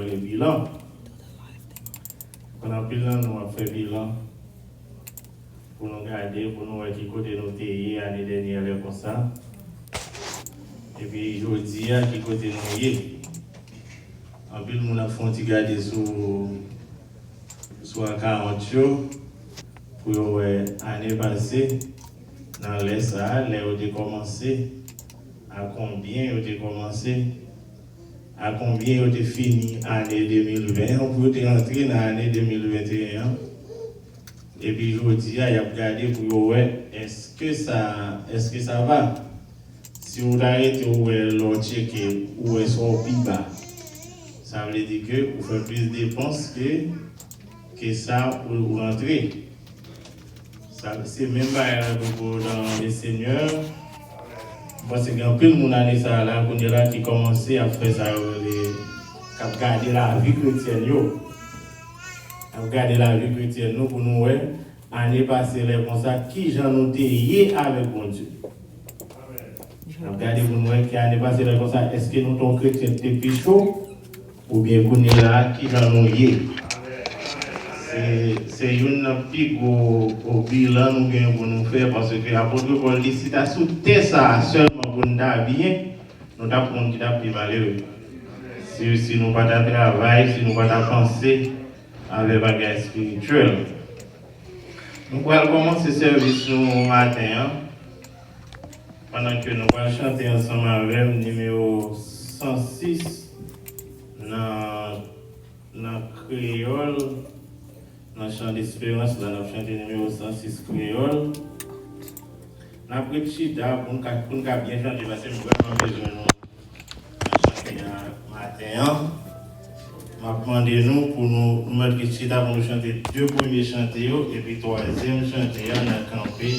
le bilan. On a bilan, nous avons fait bilan pour nous garder, pour nous voir qui côté nous étions l'année dernière comme ça. Et puis aujourd'hui, qui côté nous y est. En plus, nous avons fait garder sur un 40 jours pour l'année passée, dans les salles, là où j'ai commencé, à combien j'ai commencé, à combien j'ai fini l'année 2020, pour rentrer dans l'année 2021. Et puis aujourd'hui, il y a regardé pour voir est-ce que ça va. Si vous arrêtez ou l'autre checker ou est-ce qu'on bas, ça veut dire que vous faites plus de dépenses que ça pour vous rentrer. C'est même pas dans les seigneurs. Parce qu'il y a un peu de monde qui commence à faire ça, à garder la vie chrétienne. À garder la vie chrétienne pour nous voir, l'année passée, les comme ça, qui j'en ai avec mon Dieu. Regardez pour nous voir qui l'année passée, comme ça, est-ce que nous sommes chrétiens depuis chaud ou bien qu'on est là, qui j'en ai. C'est une pique au bilan pour nous faire parce que l'apôtre Paul dit si tu as sauté ça seulement pour nous bien, nous t'apprendons qu'il est plus malheureux. Si nous pas de travail, si nous pas de penser avec les bagages spirituels. Nous allons commencer ce service ce matin, pendant que nous allons chanter ensemble avec le numéro 106 dans créole. Dans le chant d'espérance, dans le chant numéro 106 créole. Nous avons pris Chida pour nous bien chanter parce que nous avons besoin de chanter matin. Je demande nous pour nous mettre Chida pour nous chanter deux premiers chantés et puis troisième chanté, on a campé.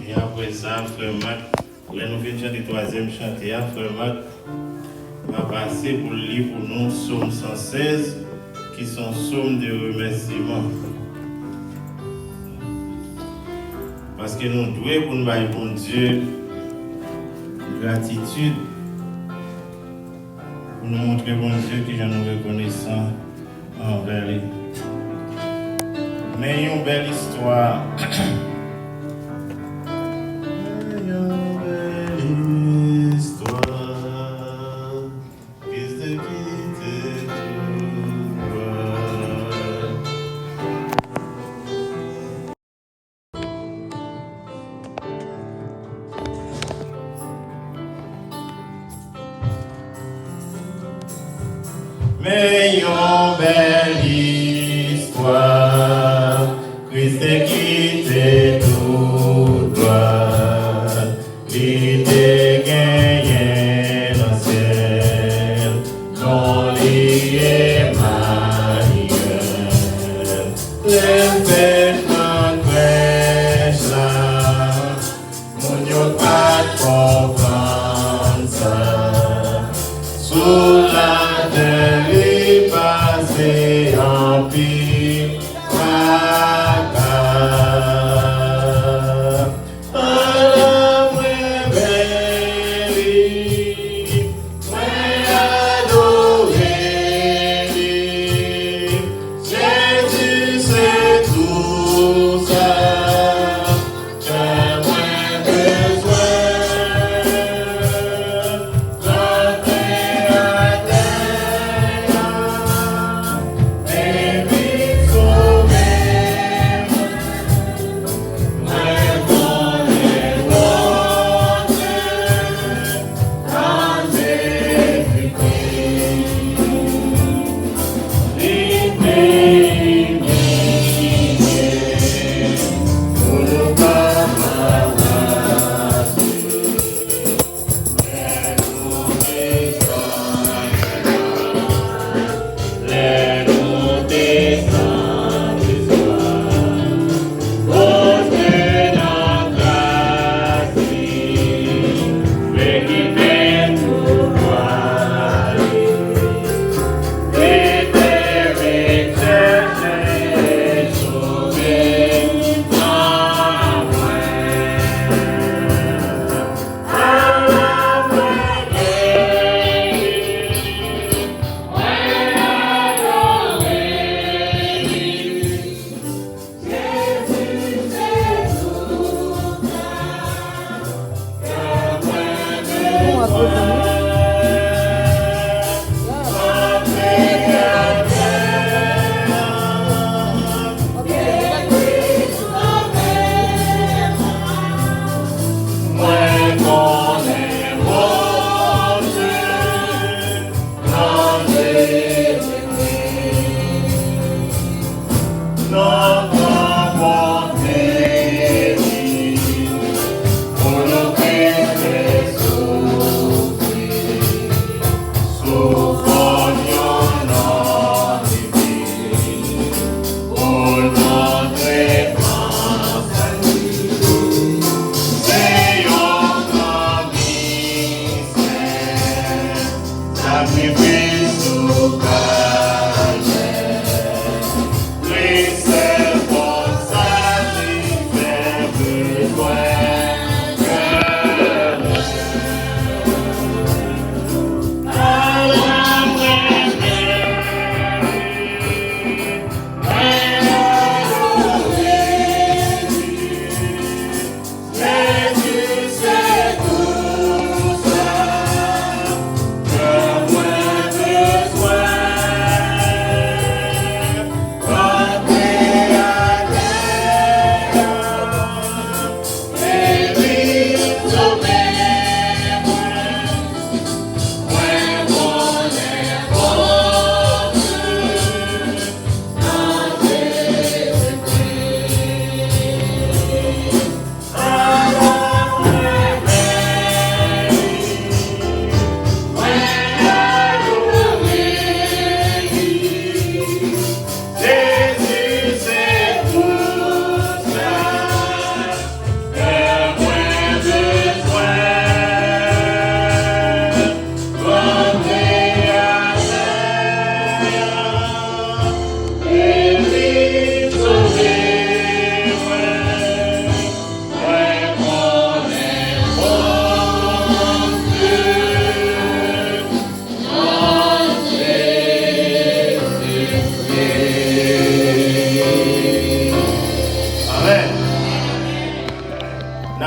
Et après ça, Frère Mac, nous venons chanter troisième chanté, Frère Mac va passer pour le lire pour nous Psaume 116. Qui sont somme de remerciements. Parce que nous devons pour nous bailler bon Dieu gratitude pour nous montrer bon Dieu que nous reconnaissons envers lui. Mais une belle histoire. Mais une belle histoire, Christ est quitté tout droit, il est gagné dans le ciel, dont il est marié. Les vêtements crèchent là, mon Dieu pas comprendre ça, sous la terre. En pile, Jésus c'est tout.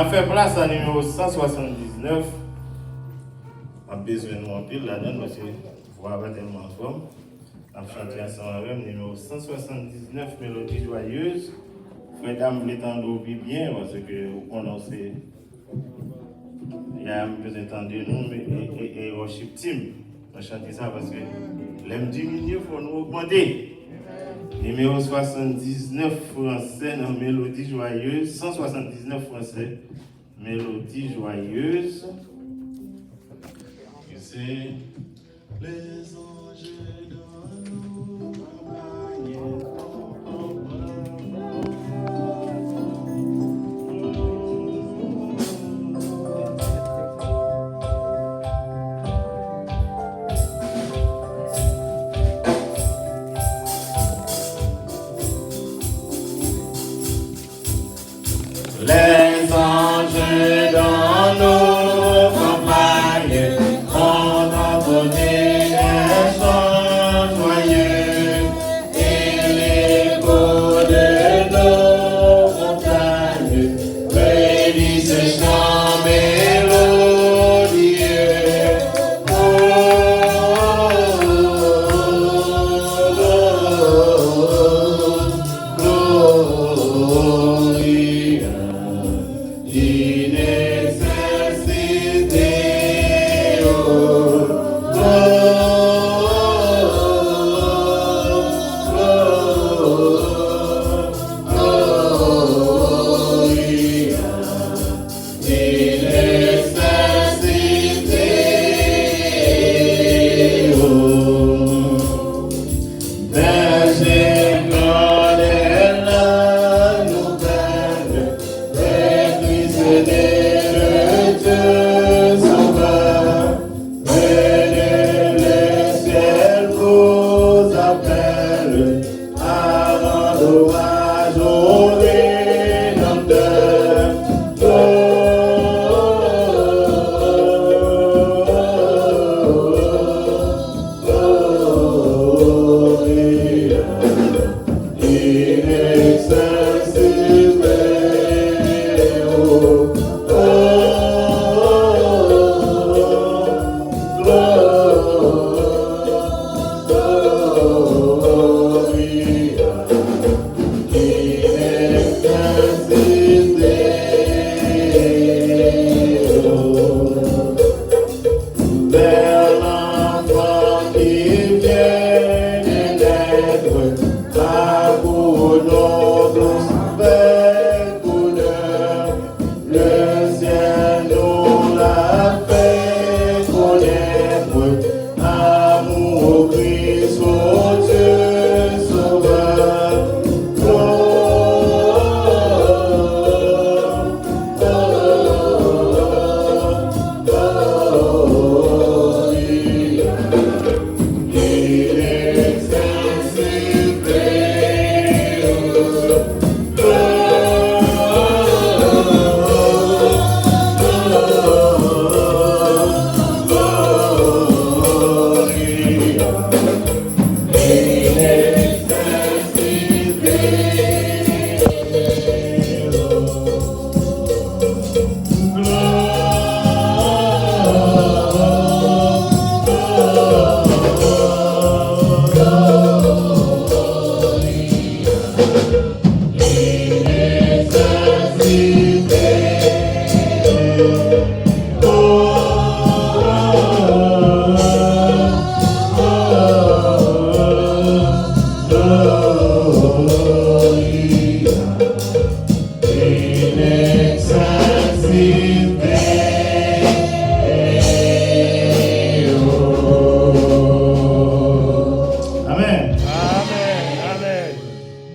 fait place à numéro 179. On a besoin de nous en pile là-dedans parce que vous avez tellement en forme. On a chanté ensemble avec numéro 179, Mélodie joyeuse. Frère Dame, vous l'étendez bien parce que vous connaissez. Il y a un peu d'entendre nous et worship team. On chante ça parce que l'aime diminuer, il faut nous augmenter. Numéro 79 français dans Mélodie joyeuse. 179 français, Mélodie joyeuse. C'est les anges dans nos campagnes. Les anges dans nos campagnes ont entonné un chant joyeux et l'écho de nos montagnes bénit ce chant mélodieux.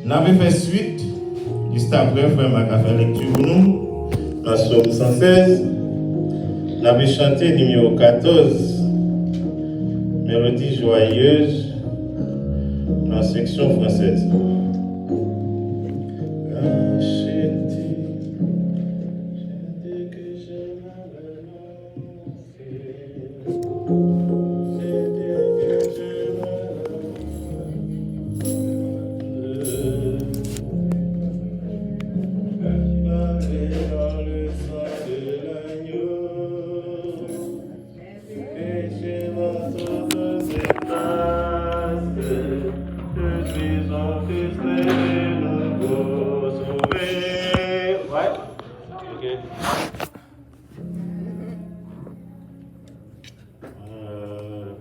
N'avait fait suite, juste après, frère Mac a fait lecture pour nous, dans Psaume 116. N'avait chanté numéro 14, Mélodie joyeuse, dans la section française. Dans le sang Fils de nouveau sauvé. Ouais. Ok.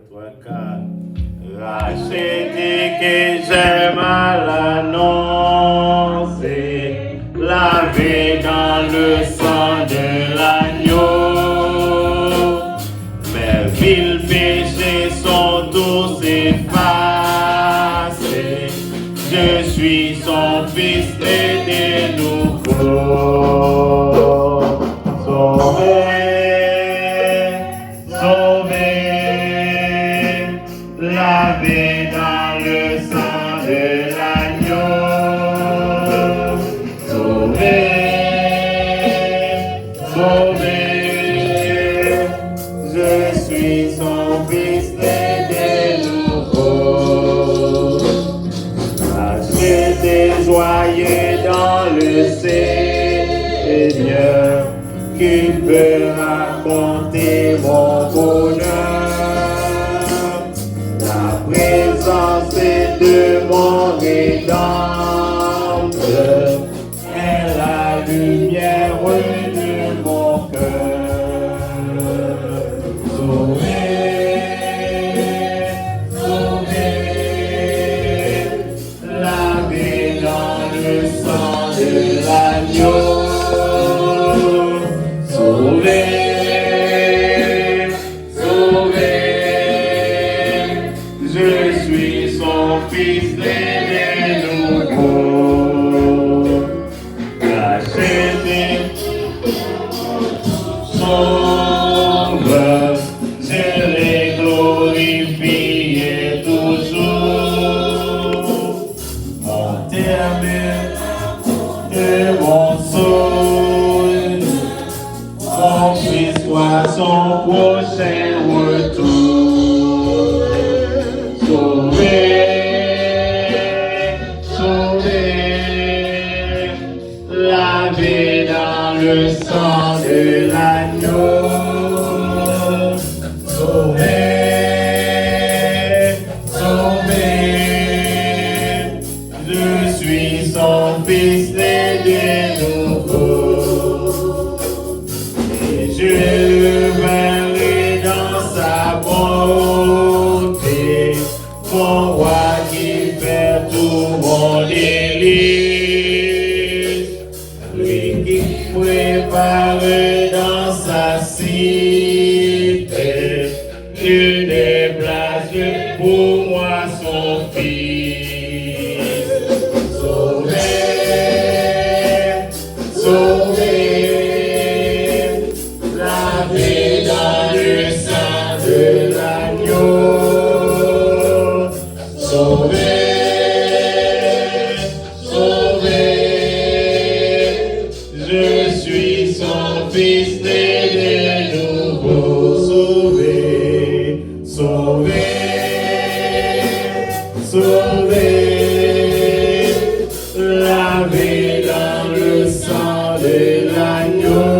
Toi, quatre. Racheté que j'aime à l'annoncer, lavé dans le sang de l'agneau. Mes vils péchés sont tous effacés. Je suis son fils né de nouveau. Sauvé, sauvé, lavé dans le sang de l'agneau. Sauvé, sauvé, je suis son fils né de nouveau. J'étais joyeux dans le Seigneur, qui peut raconter mon bonheur. La présence de mon Rédempteur est la lumière de mon cœur. Sauvé, sauvé, lavé dans le sang de l'agneau. Sauvé, sauvé, je suis son fils né de nouveau. Racheté, sauveur, je l'ai glorifié toujours. Mon terme de mon saut, mon fils soit son prochain retour. Sauvé, sauvé, lavé dans le sang de l'agneau. Sauvé, sauvé, je suis son fils né de nouveau. Et je verrai dans sa bonté mon roi qui fait tout mon délice. Lui qui prépare dans sa cité une place pour moi son fils. Sauvé, sauvé, lavé dans le sang de l'agneau. Sauvé, sauvé, je suis son fils né de nouveau. Sauvé, sauvé, sauvé, lavé dans le sang de l'agneau.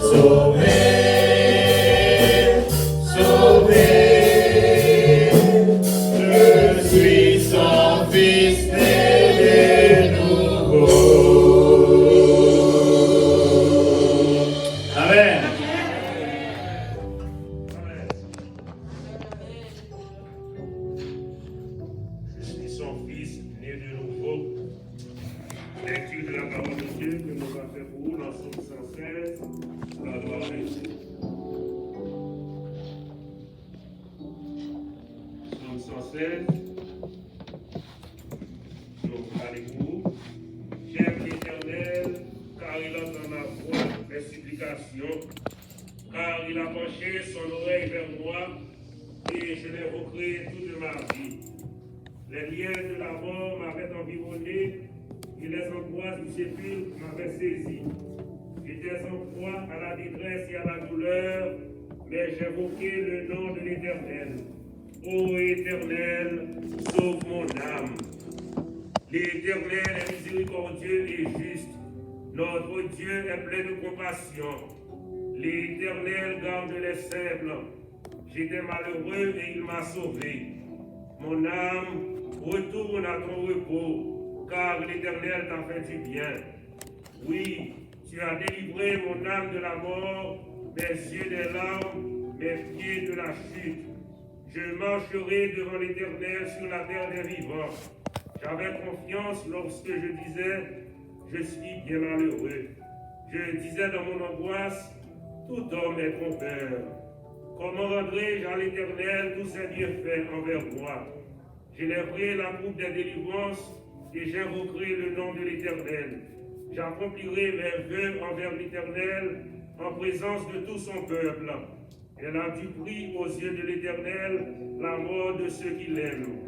Sauvé, sauvé, je suis son fils né de nouveau. Amen. Je suis son fils né de nouveau. Lecture de la parole de Dieu que nous avons fait pour vous dans Psaume 116, la gloire de Dieu. Psaume 116, donc allez-vous. J'aime l'Éternel, car il entend ma voix, mes supplications, car il a penché son oreille vers moi, et je l'évoquerai toute ma vie. Les liens de la mort m'avaient environné, et les angoisses du sépulcre m'avaient saisi. J'étais en proie à la détresse et à la douleur, mais j'évoquais le nom de l'Éternel. Ô Éternel, sauve mon âme. L'Éternel est miséricordieux et juste. Notre Dieu est plein de compassion. L'Éternel garde les simples. J'étais malheureux et il m'a sauvé. Mon âme, retourne à ton repos, car l'Éternel t'a fait du bien. Oui, tu as délivré mon âme de la mort, mes yeux des larmes, mes pieds de la chute. Je marcherai devant l'Éternel sur la terre des vivants. J'avais confiance lorsque je disais, je suis bien malheureux. Je disais dans mon angoisse, tout homme est trompeur. Comment rendrai-je à l'Éternel tous ses bienfaits envers moi? J'élèverai la coupe des délivrances et j'invoquerai le nom de l'Éternel. J'accomplirai mes vœux envers l'Éternel en présence de tout son peuple. Elle a du prix aux yeux de l'Éternel la mort de ceux qui l'aiment.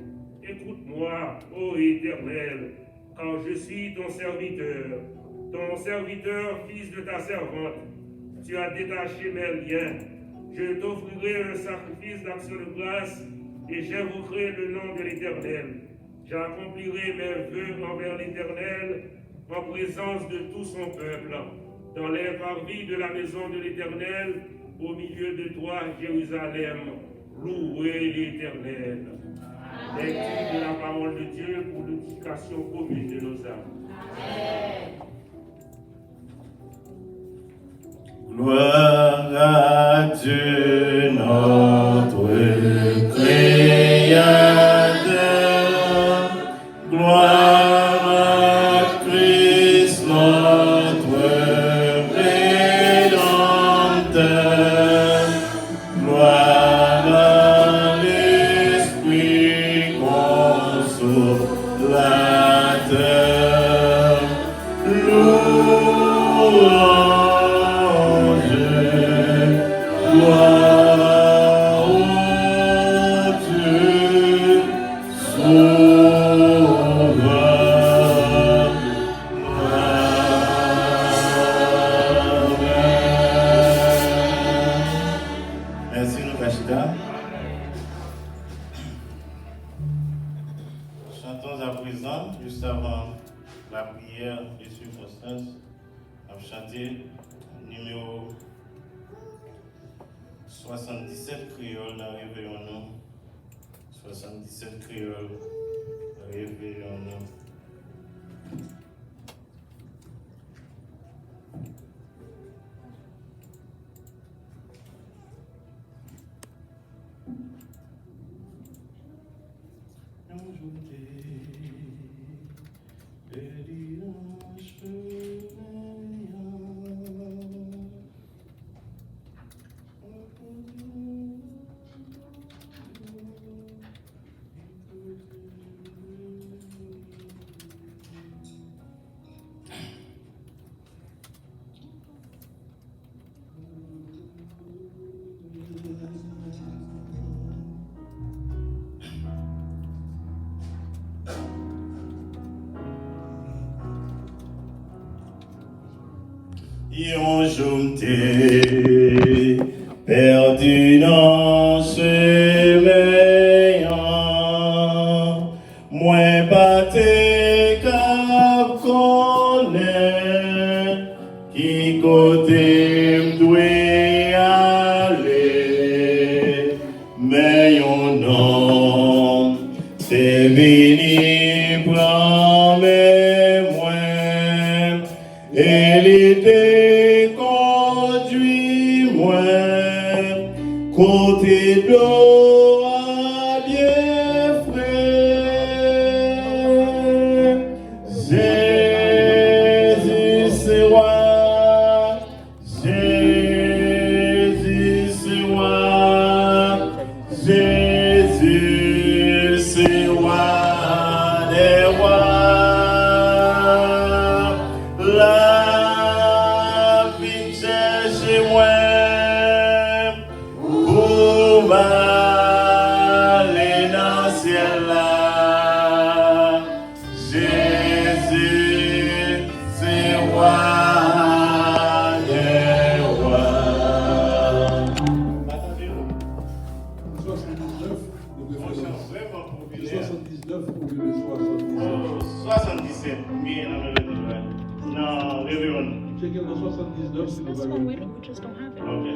Écoute-moi, ô Éternel, car je suis ton serviteur, fils de ta servante. Tu as détaché mes liens. Je t'offrirai un sacrifice d'action de grâce et j'invoquerai le nom de l'Éternel. J'accomplirai mes vœux envers l'Éternel en présence de tout son peuple, dans les parvis de la maison de l'Éternel, au milieu de toi, Jérusalem. Louez l'Éternel. Lecture de la parole de Dieu pour l'éducation commune de nos âmes. Amen. Gloire à Dieu, notre Créateur. Gloire à Christ, notre Rédempteur. Gloire à l'Esprit consolateur. Merci, nous Kachida. Chantons à présent, juste avant la prière de circonstance, on va chanter numéro 77 créoles dans Réveillons-nous. 77 créoles dans Réveillons-nous. Un jour t'es perdu dans ce meilleur, moi pas t'es qu'à connaître qui côté m'doit aller, mais un homme c'est venu prendre moi et l'idée côté d'eau à bien frais. Jésus c'est roi, Jésus c'est roi, Jésus c'est roi des rois. La vie chez moi. Aller dans le ciel là, Jésus, c'est roi des rois. 79, au lieu de 77, bien non, réveillons. Checker dans 79, c'est le That's one we just don't have it. Ok.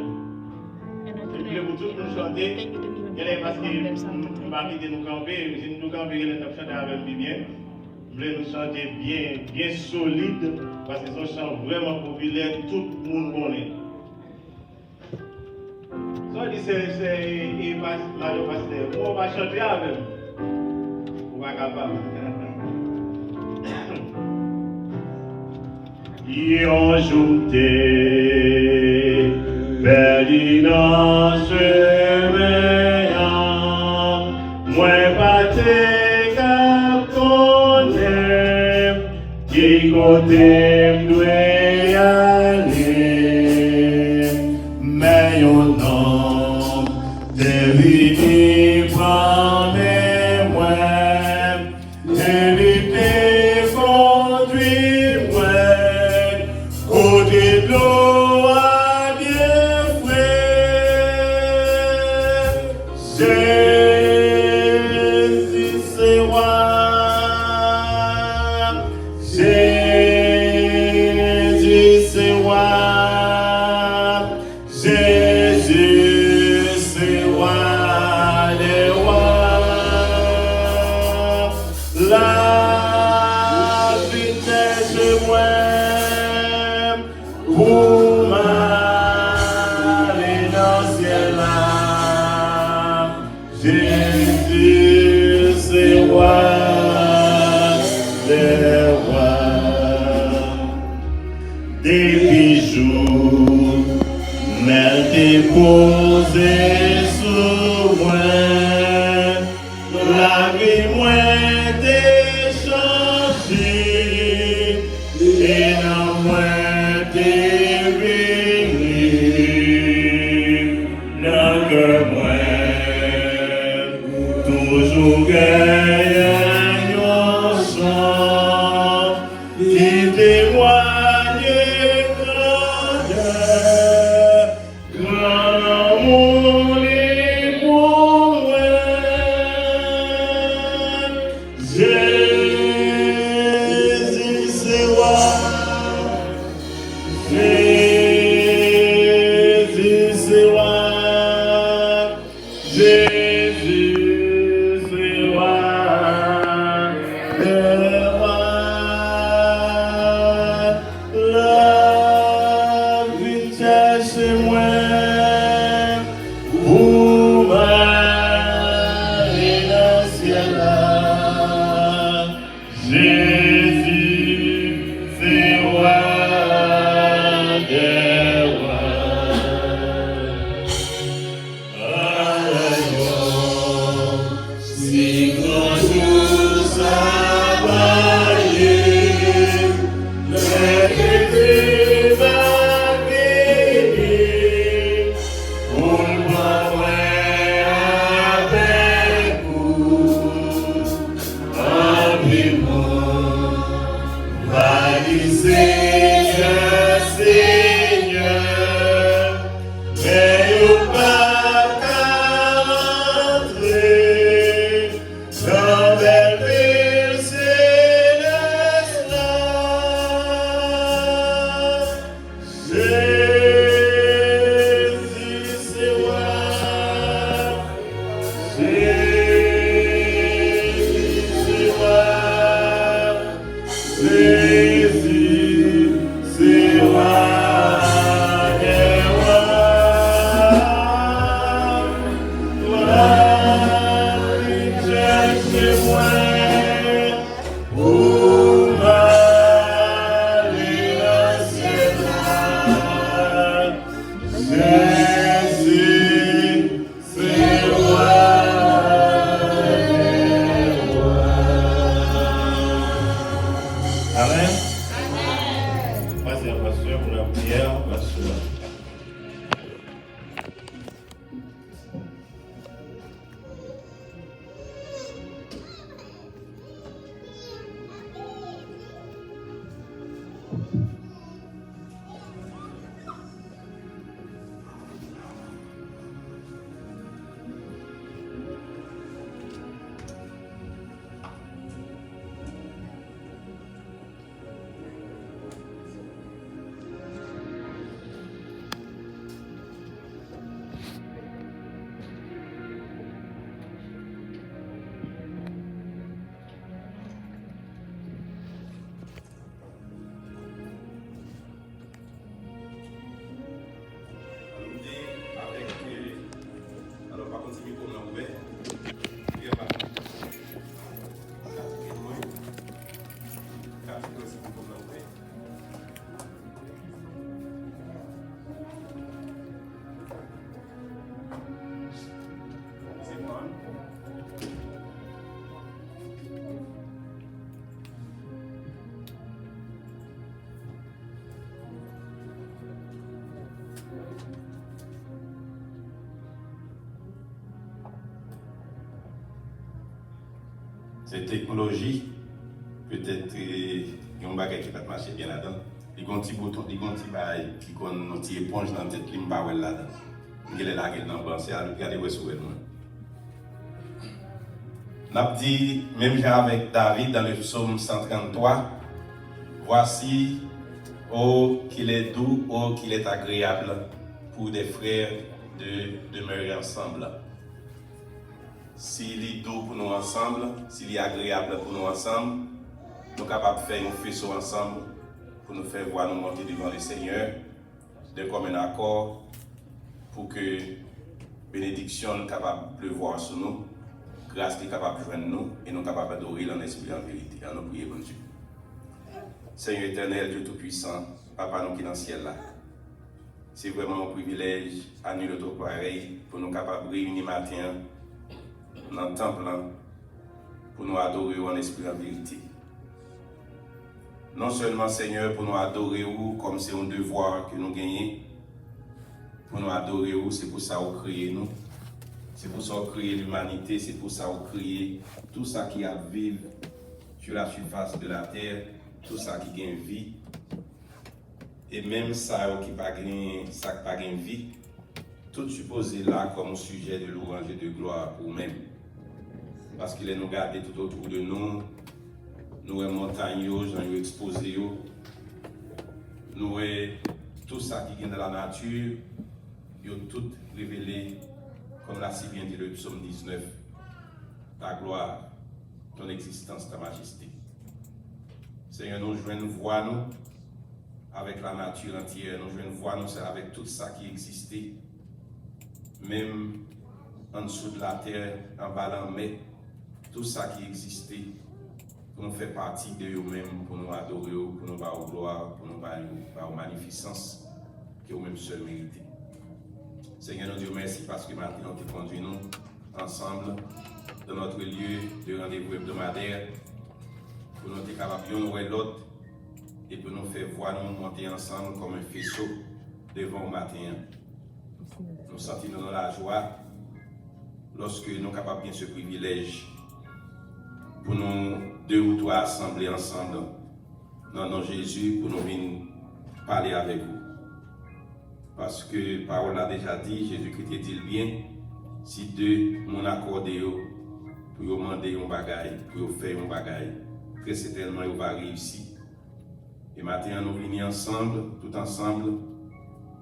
And I Et puis, vous tous nous chantez. think it didn't even Parce que nous ne quitter nous camper, si nous camper, nous chanter avec bien. Nous voulons nous chanter bien solide, parce que c'est un chant vraiment populaire, tout le monde connaît. Ça dit c'est Mario Pasteur. On va chanter avec. On va capable. Yon joute perdu dans chemin, moi batte cap connaît qui côté m'doit aller, mais yon nom devine prendre moi, éviter conduire moi. Côté de l'eau à bien frais, Jésus c'est roi, Jésus c'est roi, Jésus c'est roi des rois, la vitesse de moi. Pour m'aller dans le ciel là, Jésus c'est roi des rois. Des bijoux m'ont déposé sous moi, la vie m'a déchangée et non moi. Toujours gagne un chant qui témoigne grand amour pour moi. Jésus c'est roi. Jésus c'est roi, Jésus c'est roi, des rois, la vitesse c'est moi, pour m'aller dans le ciel là, Jésus c'est roi. Cette technologie, peut-être, il y a un bagage qui va marcher bien là-dedans. Il y a un petit bouton, il y a un petit bail qui a une petite éponge dans la tête qui ne va pas là-dedans. Il est là, il est dans le banc, c'est à regarder où est-ce que nous avons dit, même genre avec David dans le psaume 133, voici, oh qu'il est doux, oh qu'il est agréable pour des frères de demeurer ensemble. S'il est doux pour nous ensemble, s'il est agréable pour nous ensemble, nous sommes capables de faire un faisceau ensemble pour nous faire voir nous monter devant le Seigneur de commun accord pour que bénédiction soit capable de pleuvoir sur nous, grâce qui est capable de joindre nous et nous capables d'adorer en esprit en vérité. À nous prier, bon Dieu. Seigneur éternel, Dieu Tout-Puissant, Papa nous qui est dans le ciel là. C'est vraiment un privilège à nous autres pareil pour nous capables de réunir matin dans le temple pour nous adorer en esprit en vérité. Non seulement Seigneur pour nous adorer comme c'est un devoir que nous gagnons, pour nous adorer c'est pour ça qu'on crée nous, c'est pour ça qu'on crée l'humanité, c'est pour ça qu'on crée tout ça qui a vivre sur la surface de la terre, tout ça qui gagne vie. Et même ça qui n'a pas de vie, tout supposé là comme sujet de louange et de gloire pour nous-mêmes. Parce qu'il est nous garder tout autour de nous, nous les montagnes, nous exposés, nous tout ça qui est dans la nature, nous tout révélé, comme l'a si bien dit le psaume 19, ta gloire, ton existence, ta majesté. Seigneur, nous jouons voir nous avec la nature entière, nous jouons voir nous avec tout ça qui existait, même en dessous de la terre, en bas de la mer, tout ça qui existait, pour nous faire partie de nous-mêmes, pour nous adorer, pour nous faire gloire, pour nous faire magnificence, que nous-mêmes seuls méritez. Seigneur, nous Dieu, merci parce que maintenant tu conduis nous ensemble dans notre lieu de rendez-vous hebdomadaire, pour nous être capables de nous l'autre et pour nous faire voir nous monter ensemble comme un faisceau devant le matin. Nous sentons dans la joie lorsque nous sommes capables de ce privilège pour nous deux ou trois assembler ensemble dans nos Jésus pour nous venir parler avec vous. Parce que parole a déjà dit, Jésus-Christ dit bien, si deux m'ont accordé pour demander un bagaille, pour faire un bagaille, très certainement il va réussir. Et maintenant nous venons ensemble, tout ensemble,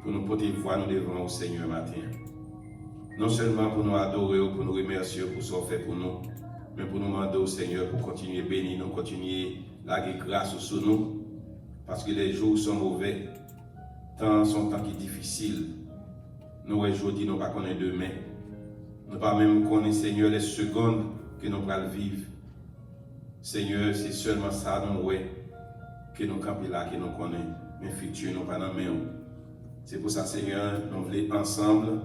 pour nous porter voix nous devant au Seigneur matin. Non seulement pour nous adorer, pour nous remercier pour ce qu'on fait pour nous, mais pour nous demander au Seigneur pour continuer à bénir nous, continuer à la grâce sur nous, parce que les jours sont mauvais, temps sont temps qui difficiles. Nous aujourd'hui nous pas connaître demain, nous pas même connaître Seigneur les secondes que nous allons vivre. Seigneur, c'est seulement ça nous que nous campons là, que nous connaissons, mais futur nous pas dans main. C'est pour ça Seigneur, nous voulons ensemble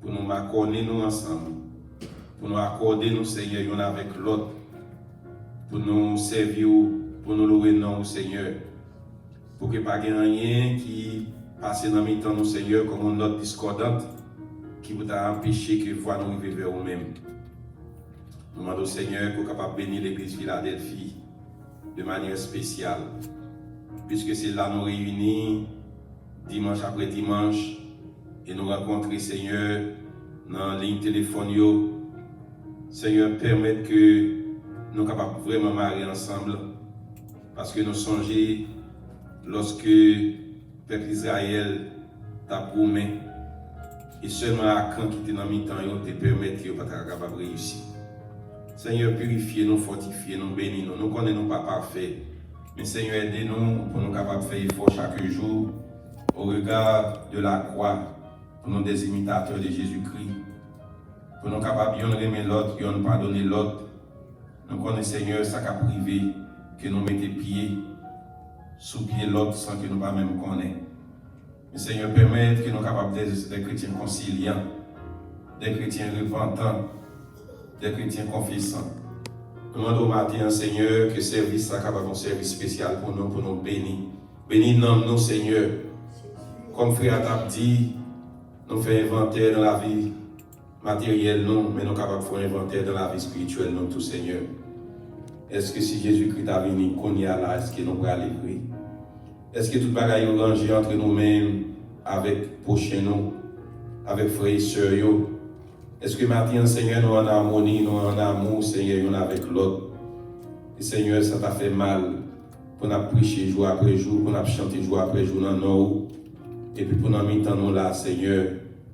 pour nous accorder nous ensemble. Pour nous accorder nous, Seigneur, l'un avec l'autre, pour nous servir, pour nous louer non, Seigneur, pour que pas rien qui passe dans le temps, Seigneur, comme une note discordante, qui vous a empêché que vous nous arriver vers vous-même. Nous demandons au Seigneur pour capable bénir l'église Philadelphie de manière spéciale, puisque c'est là nous réunis dimanche après dimanche et nous rencontrer, Seigneur, dans la ligne téléphone. Seigneur, permette que nous soyons capables vraiment marier ensemble, parce que nous songeons lorsque le peuple Israël t'a promis, et seulement à quand qui était dans le temps, il te permet de ne pas être capable de réussir. Seigneur, purifiez-nous, fortifiez-nous, bénis-nous. Nous ne connaissons pas parfait, mais Seigneur, aidez-nous pour nous capables de faire effort chaque jour au regard de la croix, pour nous des imitateurs de Jésus-Christ. Pour nous capables de aimer l'autre, de nous pardonner l'autre. Nous connaissons, Seigneur, ça qu'a privé, que nous mettons pied sous pied l'autre sans que nous pas même connaître. Mais Seigneur, permette que nous soyons capables d'être des chrétiens conciliants, des chrétiens repentants, des chrétiens confessants. Nous demandons au matin, Seigneur, que service soit capable un service spécial pour nous bénir. Bénis nous, Seigneur. Comme frère t'a dit, nous faisons inventaire dans la vie matérielle, non, mais nous sommes capables de faire inventaire dans la vie spirituelle, non, tout Seigneur. Est-ce que si Jésus-Christ a venu, qu'on y a là, est-ce que nous pourrons aller vrai? Est-ce que toute bagaille est rangée entre nous-mêmes, avec prochain nous, avec frères et sœurs? Est-ce que maintenant, Seigneur, nous en harmonie, nous en amour, Seigneur, nous avec l'autre? Et Seigneur, ça t'a fait mal pour nous prêcher jour après jour, pour nous chanter jour après jour dans nous. Et puis pour nous mettre nous là, Seigneur,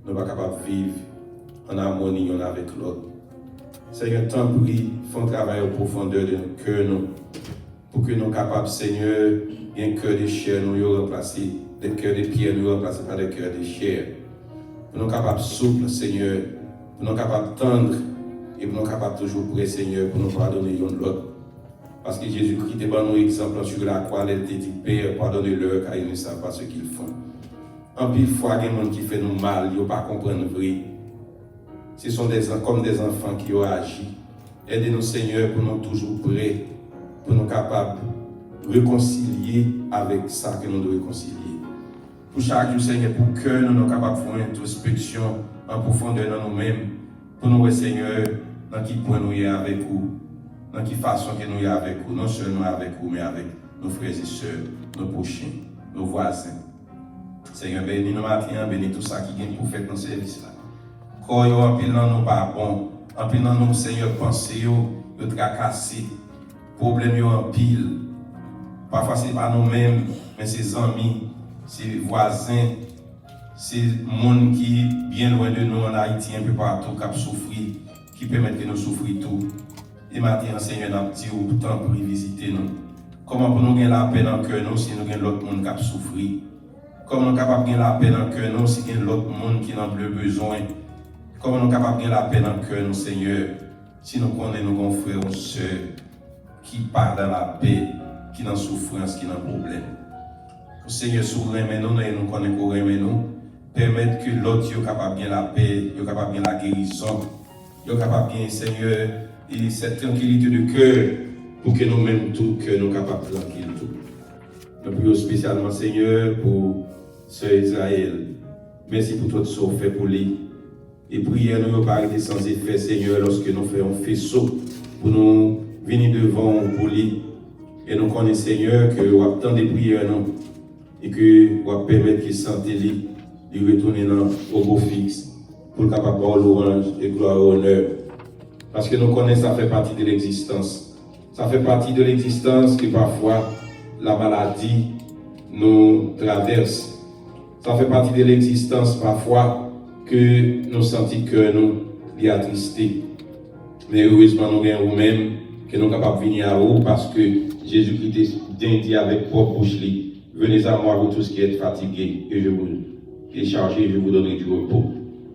nous ne sommes pas capables de vivre en harmonie avec l'autre. Seigneur, t'en prie, fais un travail en profondeur de nos cœurs, pour que nous soyons capables, Seigneur, un cœur de chair, nous remplacer, des cœurs de pierre, nous remplacer par des cœurs de chair. Pour nous capables souples, Seigneur, pour nous capables tendres, et pour nous capables toujours prêts, Seigneur, pour nous pardonner l'autre. Parce que Jésus-Christ est bon exemple sur la croix, il te dit, Père, pardonnez-leur, car ils ne savent pas ce qu'ils font. En pile fois, il y a des gens qui font nous mal, ils ne pas comprendre vrai. Ce sont comme des enfants qui ont agi. Aidez-nous, Seigneur, pour nous toujours prêts, pour nous capables de réconcilier avec ça que nous devons réconcilier. Pour chaque jour, Seigneur, pour que nous soyons capables de faire une introspection en profondeur dans nous-mêmes, pour nous, Seigneur, dans qui point nous y est avec vous, dans quelle façon que nous y est avec vous, non seulement avec vous, mais avec nos frères et sœurs, nos prochains, nos voisins. Seigneur, bénis nous matin, bénis tout ça qui vient pour faire nos services là. Quand nous en pile dans nous pas bon, en pile dans nous, Seigneur, pensez yo tracassé, problème yo en pile. Parfois c'est pas nous-mêmes, mais c'est amis, c'est voisins, c'est monde qui bien loin de nous en Haïti, un peu partout, qui souffrir, qui permettent que nous souffrions tout. Et maintenant, Seigneur, nous petit ou temps pour visiter nous. Comment pour nous gagner la paix dans le cœur nous si nous avons l'autre monde qui souffre? Comment nous sommes capables de gagner la paix dans le cœur nous si nous avons l'autre monde qui n'a plus besoin? Comment nous sommes capables de gagner la paix dans le cœur nous, Seigneur, si nous connaissons nos frères ou sœurs qui parlent dans la paix, qui dans la souffrance, qui dans le problème? Seigneur, souverain, mais nous connaissons mais nous. Permettre que l'autre soit capable de gagner la paix, soit capable de gagner la guérison, soit capable de gagner, Seigneur, et cette tranquillité de cœur pour que nous-mêmes tout, que nous sommes capables de tranquille tout. Nous prions spécialement, Seigneur, pour Sœur Israël. Merci pour tout ce que vous fait pour lui. Et prière nous pas arrêter sans effet, Seigneur, lorsque nous faisons un faisceau pour nous venir devant pour lui. Et nous connaissons, Seigneur, que vous avez tant de prières nous et que vous permettre qu'il sente lui, de retourner au beau fixe pour le capable de l'orange et gloire et honneur. Parce que nous connaissons, ça fait partie de l'existence. Ça fait partie de l'existence que parfois la maladie nous traverse. Ça fait partie de l'existence parfois que nous sentons que nous sommes attristés. Mais heureusement, nous avons nous-mêmes que nous sommes capables de venir à vous parce que Jésus-Christ dit avec propre bouche, venez à moi, vous tous qui êtes fatigués, et je vous déchargerai, et je vous donnerai du repos.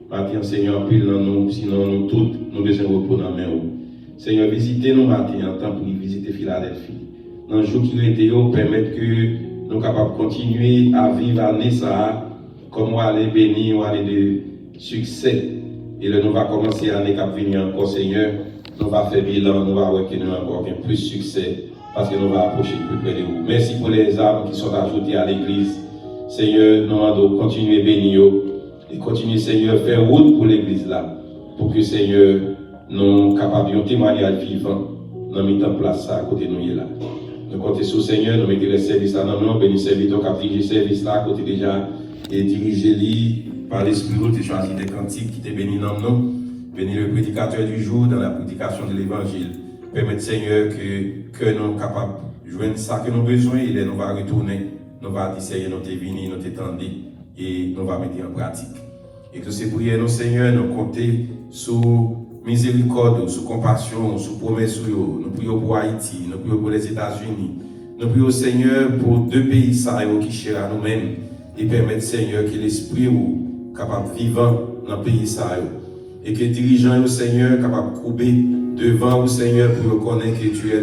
Maintenant, Seigneur, pile dans nous, sinon nous tous, nous besoin de repos dans la main. Seigneur, visitez-nous maintenant en temps pour visiter Philadelphie. Dans le jour qui était, permettre que nous soyons capables de continuer à vivre l'année ça, comme on aller béni, on aller de succès. Et là, nous va commencer l'année qui venir encore, Seigneur. Nous va faire bilan, nous va voir que nous avons encore plus de succès parce que nous va approcher plus près de vous. Merci pour les âmes qui sont ajoutées à l'église. Seigneur, nous allons continuer à bénir et continuer, Seigneur, à faire route pour l'église là. Pour que, Seigneur, nous capables de témoignage vivant, nous mettons en place ça à côté de nous là. Nous comptons sur le Seigneur, nous mettons les services là dans nous, bénis serviteurs qui ont dirigé le service là à côté déjà et diriger par l'Esprit, tu choisi des cantiques qui te bénissent dans nous. Bénis le prédicateur du jour dans la prédication de l'évangile. Permette, Seigneur, que nous sommes capables de joindre ça que nous avons besoin et nous va retourner. Nous va dire, Seigneur, nous t'es venu, nous t'es tendu et nous va mettre en pratique. Et que ces prières, nous, Seigneur, nous compter sur miséricorde, sur compassion, sur promesse. Nous prions pour Haïti, nous prions pour les États-Unis. Nous prions, Seigneur, pour deux pays qui chèrent à nous-mêmes et permettre, Seigneur, que l'esprit ou capable vivant dans le pays et que les dirigeants, Seigneur, capable de couper devant, Seigneur, pour reconnaître que tu es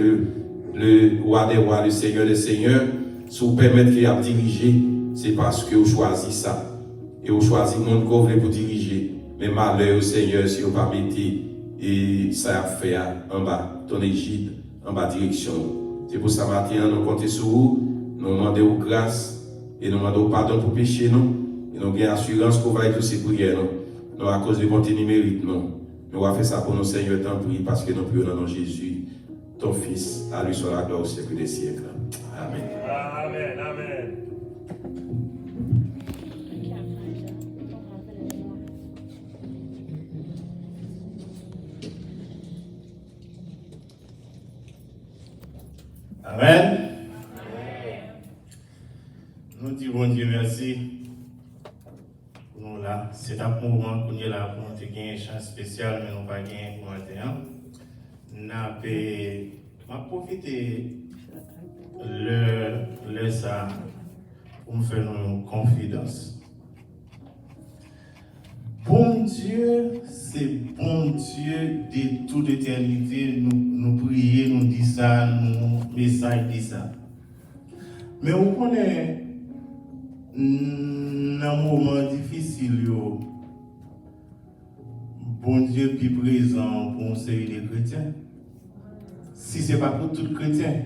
le roi des rois, le Seigneur des seigneurs. Si vous permettez qu'il y a dirigé, c'est parce que vous choisissez ça. Et vous choisissez le monde que vous voulez pour diriger. Mais malheur, Seigneur, si vous ne pas mettez et ça a fait en bas, ton égide, en bas direction. C'est pour ça, matin, nous comptons sur vous, nous demandons grâce et nous demandons pardon pour pécher nous. Et nous avons assurance qu'on va être aussi prières. Nous, à cause de bonté numérique, nous allons faire ça pour nos Seigneur, tant pis, parce que nous prions dans Jésus. ton Fils. À lui soit la gloire au siècle des siècles. Amen. Amen. Amen. Amen. Nous disons Dieu merci. Nous là, c'est un moment qu'on est là pour nous gagner un chant spécial, mais nous pas gagné pour maintenant. N'a pas profité le ça pour me faire une confidence. Bon Dieu, c'est bon Dieu de toute éternité. Nous prions, nous disons ça, nous message dit ça. Mais vous connaissez, dans un moment difficile, bon Dieu est présent pour une série de chrétiens. Si ce n'est pas pour tout chrétien,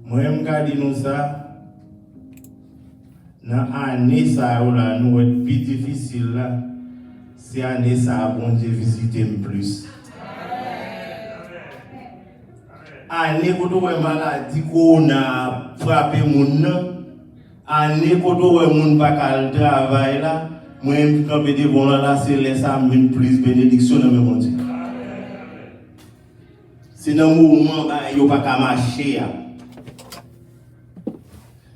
moi je regarde nous ça. Dans l'année ça nous est plus difficile là, c'est l'année ça bon Dieu visiter plus. Année quand on a maladie qu'on a frappé mon année quand on a mon pas qu'à travail là, moi je camper devant là c'est laisser ça plus bénédiction dans mon Dieu. C'est dans le moment où il pas qu'à marcher.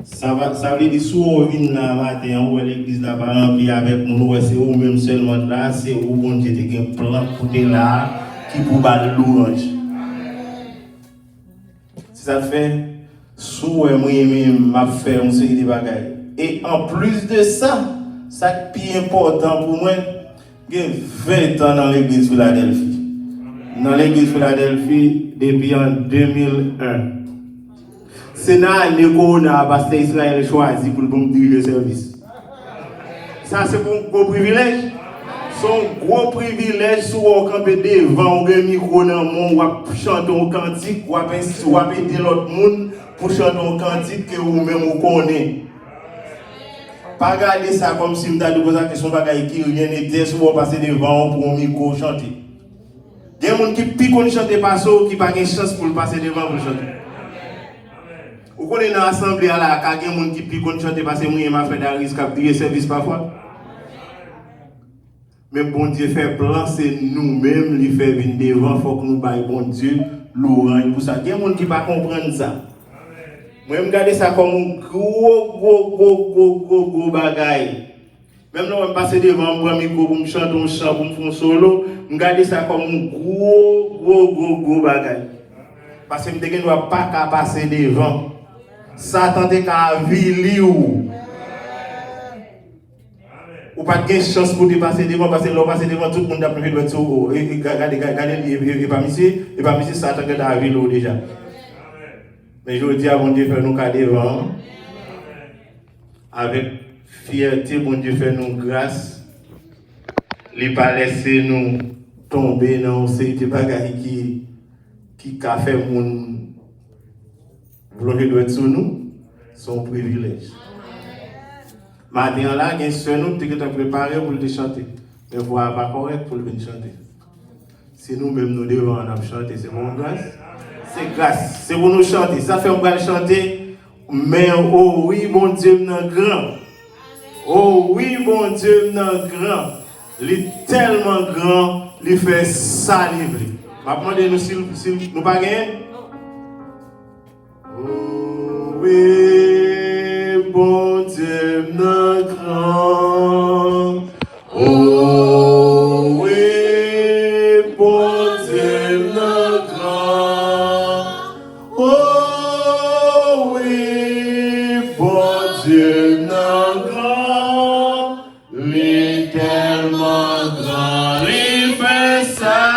Ça veut dire si on vient là matin, où l'église là pas remplie avec nous, c'est vous même seulement là, c'est vous bon Dieu qui a un plan pour te là, qui pour battre l'orange. Si ça fait, si moi m'a fait une série de bagages. Et en plus de ça, ça qui est important pour moi, j'ai 20 ans dans l'église Philadelphie. Dans l'église Philadelphie depuis en 2001. C'est dans l'année qu'on a pasteur Israël choisi pour me diriger le service. Ça, c'est un gros privilège. C'est un gros privilège si on campe devant un micro dans le monde, on chante un cantique, on aider l'autre monde pour chanter un cantique que vous-même vous connaissez. Pas regarder ça comme si vous avez posé la question qui rien n'était, si vous passez devant pour un micro chanter. Il y a des gens qui piquent chanter pas ça, qui n'ont pas de chance pour passer devant pour chanter. Vous connaissez dans l'assemblée, il y a des gens qui piquent chanter parce que moi, je fais des risques à dire service parfois. Mais bon Dieu fait plan, c'est nous-mêmes qui fait venir devant, il faut que nous baillons bon Dieu l'orange pour ça. Il y a des gens qui ne comprennent pas ça. Moi, je regarde ça comme un gros bagaille. Même quand je passe devant, je prends un micro pour me chanter un chant, pour me faire un solo, je regarde ça comme un gros bagaille. Parce que je ne dois pas passer devant. Satan est qu'à vivre ou pas de chance pour passer devant parce que l'on passe devant tout le monde a prévu de tout et regardez et pas monsieur Satan est à vivre déjà. Mais je dis à mon Dieu faire nous cas devant avec fierté mon Dieu fait nous grâce. Il pas laisser nous tomber dans ces bagages qui a fait mon volonté doit être sur nous, son privilège. Maintenant là, il y a un seul nous qui est préparé pour le chanter. Mais vous n'êtes pas correct pour le chanter. Si nous-mêmes nous devons chanter, c'est mon grâce. C'est grâce. C'est pour nous chanter. Ça fait on va chanter. Mais oh oui, mon Dieu, nous grand. Oh oui, mon Dieu, nous grand. Il est tellement grand, il fait saliver. Je vais demander si nous pas gagner. Oh oui, bon Dieu, notre grand. Oh oui, bon Dieu, notre grand. Oh oui, bon Dieu, notre grand. L'éternellement grand, il fait ça.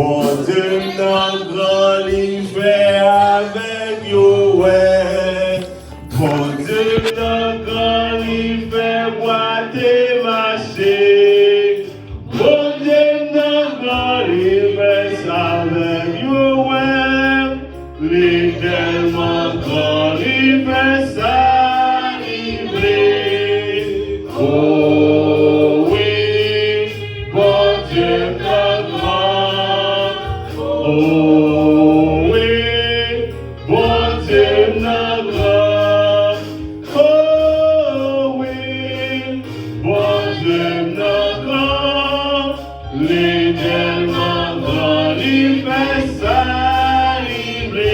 Bon Dieu, dans grand l'hiver avec yo, ouais. Bon Dieu, dans grand l'hiver, boiter marcher. Bon Dieu, dans grand l'hiver, ça avec yo, ouais. Les tellement grand l'hiver, ça livré. Oh oui, bon Dieu, dans grand. Oh oui, bon Dieu, dans grand. Oh oui, bon Dieu, dans grand. L'éternel grand, il fait ça livré.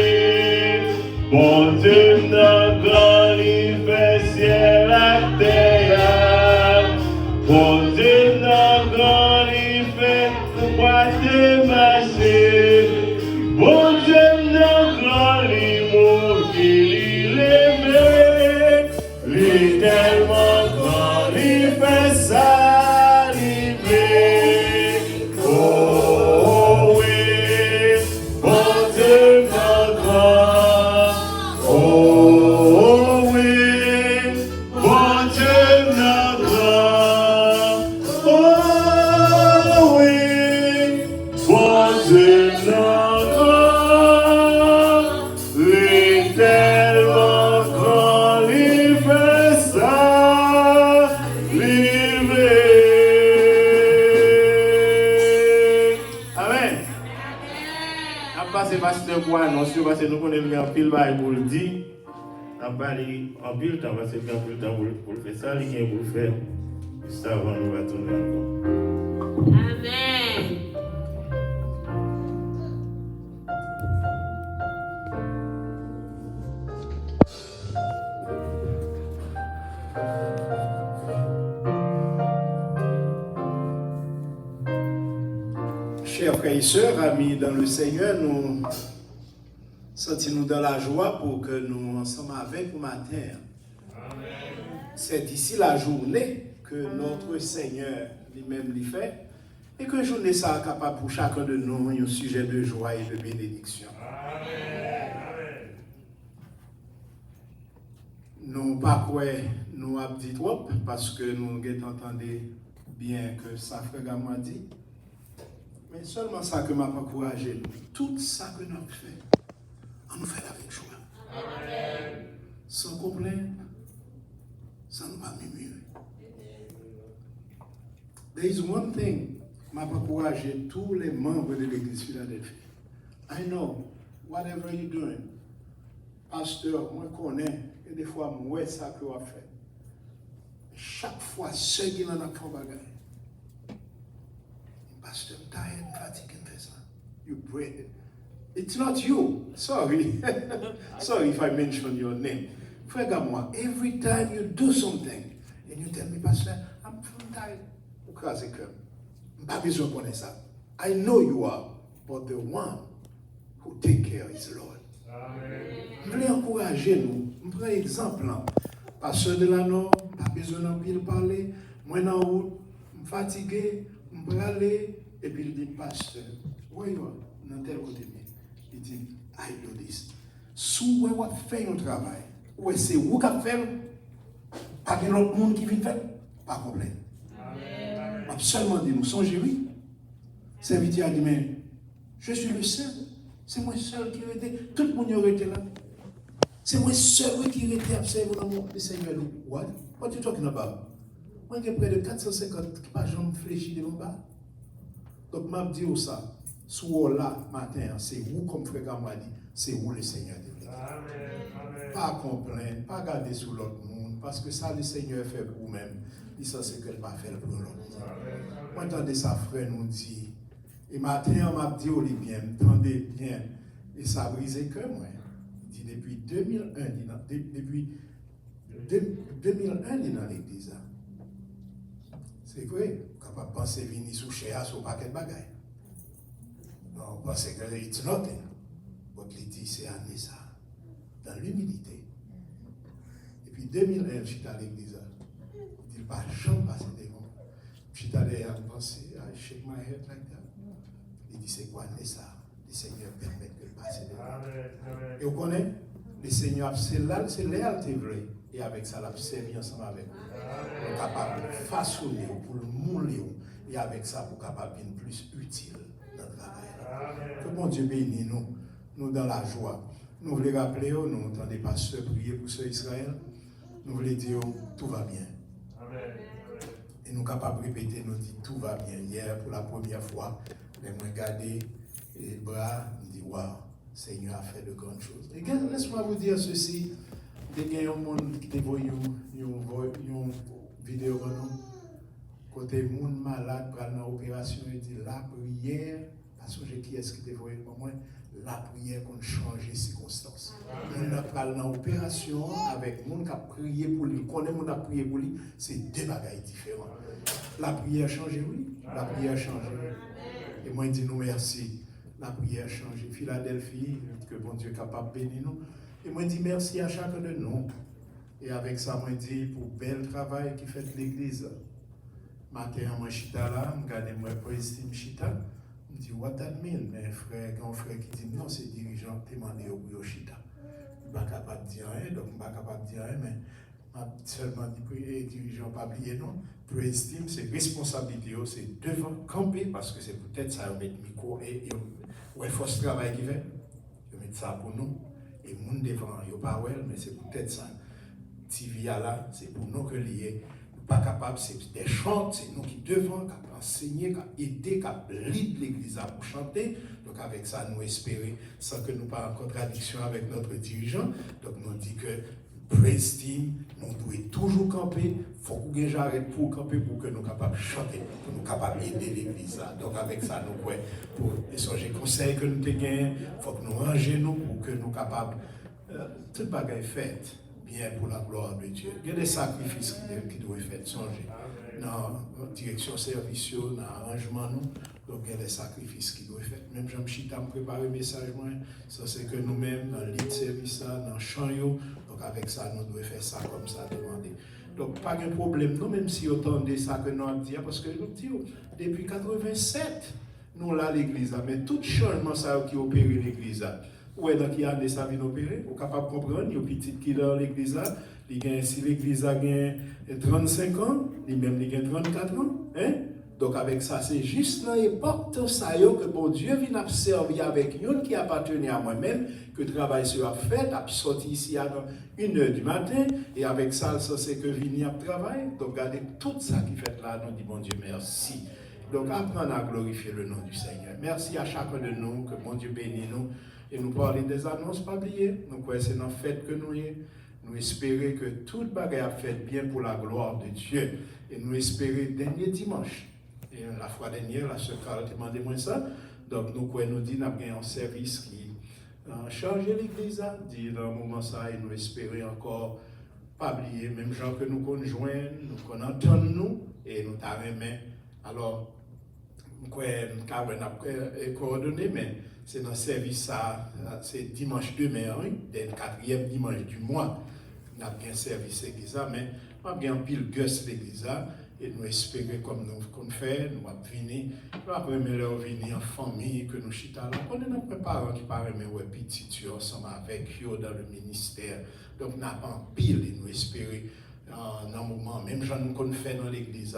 Bon Dieu, dans grand, il fait ciel à terre. Bon Dieu, dans grand, il fait boiter marcher. Bon Dieu, dans grand, il mourit, il est il tellement grand, il fait ça livrer. Oh oui, bon Dieu, dans grand. Oh oui, bon Dieu, dans grand. Oh oui, bon Dieu, dans grand. L'éternel grand, il fait ça livrer. Amen. On passe pasteur pour annoncer parce que nous connaissons bien pile bail pour le dire. On va aller en pile temps parce que bien pile temps pour le faire ça, il y a pour le faire. Juste avant nous va tourner encore. Amen. Chers frères et sœurs, amis dans le Seigneur, nous sentons-nous dans la joie pour que nous ensemble avec vous matin. C'est ici la journée que notre Seigneur lui-même lui fait et que journée ça capable pour chacun de nous un sujet de joie et de bénédiction. Nous pas quoi nous avons dit trop parce que nous entendez bien que ça frère Gamma dit. Mais seulement ça que m'a encouragé. Tout ça que nous avons fait, on nous fait avec joie. Amen. Sans complaindre, sans nous pas murmurer. There is one thing m'a encouragé tous les membres de l'église Philadelphie. I know, whatever you're doing, pasteur, moi connais, et des fois, moi, ça que vous fait. Chaque fois, ceux qui n'en ont pas bagage. Pastor, I'm tired, fatigued, you pray. It's not you. Sorry. Sorry if I mention your name. Frère moi, every time you do something and you tell me, Pastor, I'm tired. Pourquoi c'est que pas besoin de connaître ça. I know you are, but the one who take care is the Lord. Je voulais encourager nous. Je prends un exemple. Pasteur de la Nord, pas besoin d'en parler. Moi, en route, je suis fatigué. Je vais aller, et puis il dit, pasteur, where you are? Dans tel côté. Il dit, I do this. Si vous faites un travail, ou c'est vous qui faites, pas de l'autre monde qui vient faire, pas de problème. Seulement dit, nous songez, oui. Serviteur a dit, mais je suis le seul. C'est moi seul qui était. Tout le monde aurait été là. C'est moi seul qui était observé dans mon Seigneur. What? What are you talking about? Moi, j'ai près de 450 pages fléchies devant bas. Donc, je dis ça. Soit là, matin, c'est vous, comme frère Gamma dit, c'est vous le Seigneur de l'Église. Pas complaindre, pas garder sur l'autre monde, parce que ça, le Seigneur fait pour vous-même. Il sait ce qu'elle va faire pour l'autre monde. Moi, entendez ça, frère, nous dit. Et matin, on m'a dit, Olivier, entendez bien, et ça a brisé que moi. Il dit, depuis 2001, depuis 2001, il est dans l'église. C'est vrai, on ne peut pas penser venir sous chez sur paquet de bagailles. Non, on pense que it's nothing. Votre dit, c'est amener ça, dans l'humilité. Et puis 2001, je suis à l'église. Il dit, pas jamais passer devant. Je suis allé à penser, I shake my head like that. Il dit c'est quoi ça? Le Seigneur permet de passer devant. Et vous connaissez? Le Seigneur, c'est là, c'est vrai. Et avec ça, l'a servi ensemble avec vous. Pour capable de façonner, pour le mouler. Et avec ça, pour capable d'être plus utile dans le travail. Que mon Dieu bénisse nous. Nous dans la joie. Nous voulons rappeler, nous entendez pas se prier pour ceux Israël. Nous voulons dire tout va bien. Et nous sommes capables de répéter, nous dit tout va bien. Hier, pour la première fois, nous avons regardé les bras, nous dit waouh, Seigneur a fait de grandes choses. Et laisse-moi vous dire ceci. Il y a un monde qui voit une vidéo de nous. Côté monde malade, dans l'opération, il dit la prière, parce que qui est-ce qui te voit pour moi? La prière qu'on change les circonstances. On a parlé dans l'opération avec monde qui a prié pour lui, connaît monde a prié pour lui, c'est deux bagailles différentes. La prière a changé, oui. La prière a changé. Et moi, je dis nous merci. La prière a changé. Philadelphie, que bon Dieu est capable de bénir nous. Et moi, je dis merci à chacun de nous. Et avec ça, moi, je dis pour bel travail qui fait l'église. Matin, moi, chita là, je regarde moi, président chita. Je dis, what that mean? Mais grand frère qui dit, non, c'est dirigeant qui m'a demandé au chita. Je ne suis pas capable de dire rien, donc je ne suis pas capable de dire rien, mais seulement dit, dirigeant pas oublié, non. Praise team, c'est responsabilité, c'est devant camper, parce que c'est peut-être ça, on met le micro et il faut ce travail qu'il fait. Je mets ça pour nous. Et le monde devant, il n'y a pas well, mais c'est peut-être ça. TV là, c'est pour nous que lié. Pas capable, c'est des chants, c'est nous qui devons, qui enseigner, qui aider, qui lead l'église pour chanter. Donc avec ça, nous espérons, sans que nous pas en contradiction avec notre dirigeant. Donc nous dit que praise team, nous devons toujours camper. Il faut que j'arrête pour camper pour que nous soyons capables de chanter, pour nous capables d'aider l'église là. Donc avec ça, nous pouvons, pour les conseils que nous avons, il faut que nous rangeons pour que nous soyons capables toute bagaille faite. Bien pour la gloire de Dieu. Il y a des sacrifices qui doivent être changés dans la direction service, dans l'arrangement. Donc il y a des sacrifices qui doivent être faits. Même Jean-Chita me prépare un message, ça c'est que nous-mêmes, dans le service, dans le champ, donc avec ça, nous devons faire ça comme ça, demander. Donc pas de problème, nous, même si autant de ça que nous avons dit, parce que nous disons, depuis 1987, nous là l'église, mais tout changement ça qui opère l'église. Où est-ce qu'il y a des avis opérés? Vous êtes capable de comprendre, il y a des petits qui dans l'église là. Si l'église a 35 ans, lui-même il a 34 ans. Hein? Donc avec ça, c'est juste dans l'époque que bon Dieu vient servir avec nous qui appartenait à moi-même, que le travail sera fait, a sorti ici à 1h du matin, et avec ça, c'est que vient travail. Donc regardez tout ça qui fait là, nous dit bon Dieu merci. Donc apprenons à glorifier le nom du Seigneur. Merci à chacun de nous, que bon Dieu bénisse nous. Et nous parler des annonces, pas oublier. Nous croyons que c'est dans la fête que nous y. Nous espérons que toute bagarre a fait bien pour la gloire de Dieu. Et nous espérons dernier dimanche. Et la fois dernière, la sœur Carole a demandé moi ça. Donc nous croyons nous dit nous avons un service qui a changé l'église. Dit dans le moment ça, et nous espérons encore pas oublier. Même gens que nous conjoignons, nous entendons nous et nous t'arrêtons. Alors, nous croyons nous coordonné, mais c'est dans le service, ça, c'est dimanche demain, le 4e dimanche du mois. Nous avons un service l'église, mais nous avons un pile gosse l'église, et nous espérons comme nous fait, nous allons venir, nous allons venir en famille, que nous chita là. On est nos parents qui parlent, mais ouais, petit, ensemble avec eux dans le ministère. Donc nous avons un pile, et nous espérons, dans un moment, même gens nous fait dans l'église.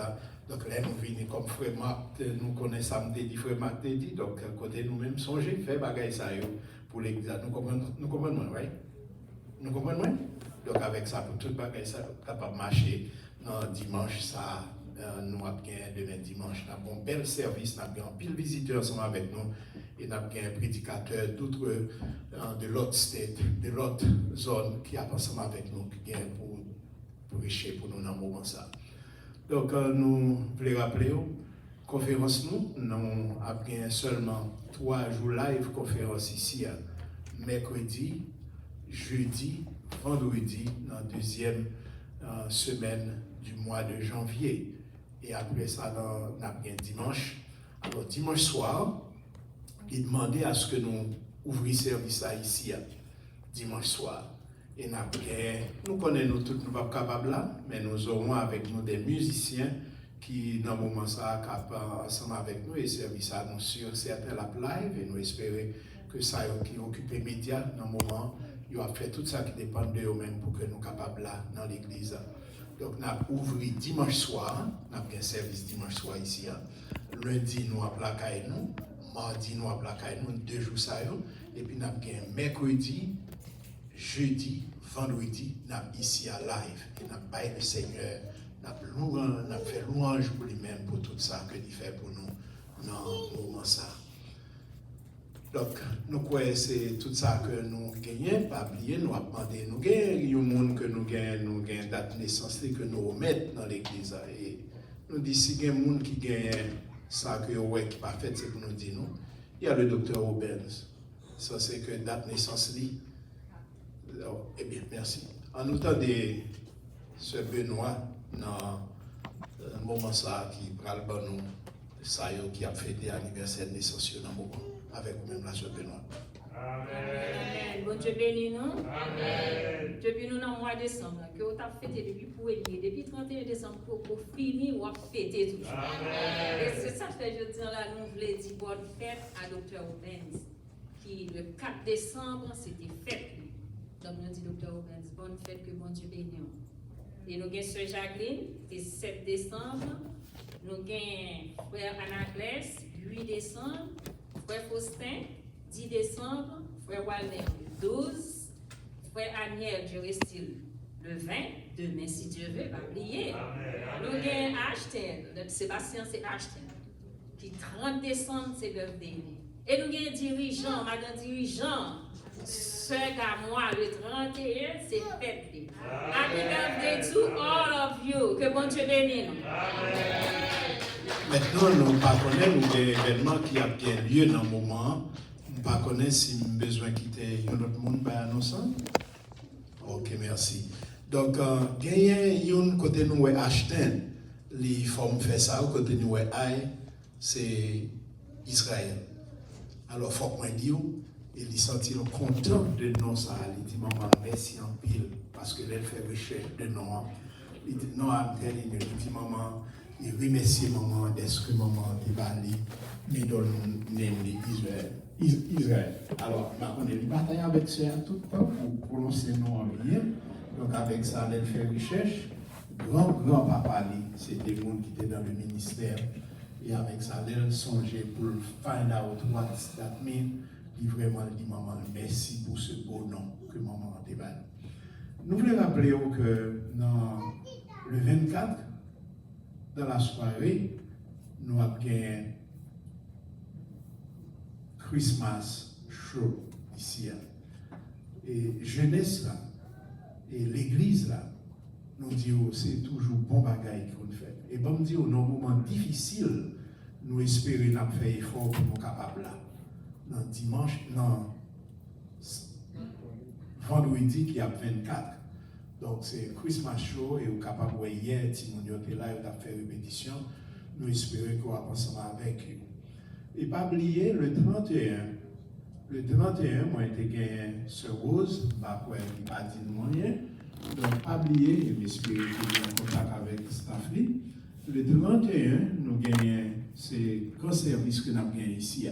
Donc là, nous venons comme frère Marc, nous connaissons samedi, frère Marc dit, donc côté nous-mêmes, songez, faire bagaille ça pour l'église. Nous comprenons, right? Nous comprenons? Donc avec ça, pour toute bagaille ça, capable de marcher dimanche, ça, nous avons demain dimanche, nous avons un bel service, nous avons un pile visiteur ensemble avec nous, et nous avons un prédicateur d'autres, de l'autre state, de l'autre zone qui est ensemble avec nous, qui vient pour prêcher pour nous dans le moment ça. Donc, nous voulons rappeler, conférence nous avons seulement 3 jours live conférence ici, mercredi, jeudi, vendredi, dans la deuxième semaine du mois de janvier. Et après ça, nous avons dimanche. Alors, dimanche soir, il demandait à ce que nous ouvrions service ici, dimanche soir. Et nous connaissons tous, nous ne sommes pas capables là, mais nous aurons avec nous des musiciens qui dans le moment ça cap ensemble avec nous et service à nous sur certains la live et nous espérons que ça qui occupe les médias dans le moment il a fait tout ça qui dépend de eux-mêmes pour que nous capables là dans l'église. Donc nous avons ouvert dimanche soir, nous avons un service dimanche soir ici. Lundi nous avons plaqué nous, mardi nous avons plaqué nous 2 jours ça et puis nous avons mercredi, jeudi, vendredi nous avons ici à live et nous avons baillé le Seigneur. Nous avons fait louange pour lui-même, pour tout ça qu'il fait pour nous dans le moment ça. Donc, nous croyons que c'est tout ça que nous gagnons, pas oublier, nous avons demandé, nous gagnons, il y a un monde que nous gagnons date de naissance que nous remettons dans l'église. Et nous disons, si il y a un monde qui gagne ça que nous qui pas fait, c'est pour nous dire nous. Il y a le docteur Rubens. Ça, c'est que date de naissance. Eh bien, merci. En autant de ce Benoît, dans le moment ça qui parle de nous, ça qui a fêté l'anniversaire de naissance dans le moment, avec vous-même la sœur Benoît. Amen. Bon Dieu bénis nous. Amen. Depuis nous dans le mois de décembre, que vous avez fêté depuis depuis 31 décembre pour finir, vous avez fêté toujours. Amen. Et c'est ça que je dis là, nous voulons dire bonne fête à Dr. Rubens, qui le 4 décembre, c'était fête. Donc nous disons Dr. Rubens, bonne fête, que bon Dieu bénisse. Et nous avons Sœur Jacqueline, c'est 7 décembre. Nous avons Frère Anaclès, 8 décembre. Frère Faustin, 10 décembre. Frère Walner, le 12. Frère Aniel, je reste le 20. Demain, si Dieu veut, pas oublier. Nous avons Ashton, notre Sébastien, c'est Ashton. Qui 30 décembre, c'est birthday. Et nous avons dirigeant, madame dirigeant. Sœur à moi, le 31, c'est fête. Happy birthday to all of you. Que bon Dieu bénisse. Maintenant, nous ne connaissons pas l'événement qui a bien lieu dans le moment. Nous ne connaissons pas si nous avons besoin de quitter notre monde pour annoncer. Ok, merci. Donc, il y a un côté nous Ashton, les formes fait ça, côté nous c'est Israël. Alors, il faut que je dise, il sentit content de non ça. Il dit, maman, merci en pile, parce que elle fait recherche de non. Il dit, non, il dit, maman, il remercie maman d'être que maman est bali, mais donne Israël. Israël. Alors, on est bataille avec ça tout le temps pour prononcer non en lien. Donc, avec ça, elle fait recherche. Grand-papa, c'était le monde qui était dans le ministère. Et avec ça, elle songeait pour find out what that means. Il vraiment dit maman merci pour ce beau nom que maman a débattu. Nous voulons rappeler que dans le 24, dans la soirée, nous avons un Christmas show ici. Et jeunesse là, et l'église là, nous disons c'est toujours bon bagaille qu'on fait. Et bon dire dans un moment difficile, nous espérons faire effort pour nous capables là. Dans dimanche, non, vendredi qui a 24. Donc c'est Christmas show et vous capable de voir hier, Timonio était là, il a fait répétition. Nous espérons qu'on va ensemble avec vous. Et pas oublier le 31. Le 31, moi j'ai gagné ce rose, bah quoi, il n'a pas dit rien. Donc pas oublier, et j'espère que vous êtes en contact avec Staffly. Le 31, nous gagnons ce grand service que nous avons gagné ici.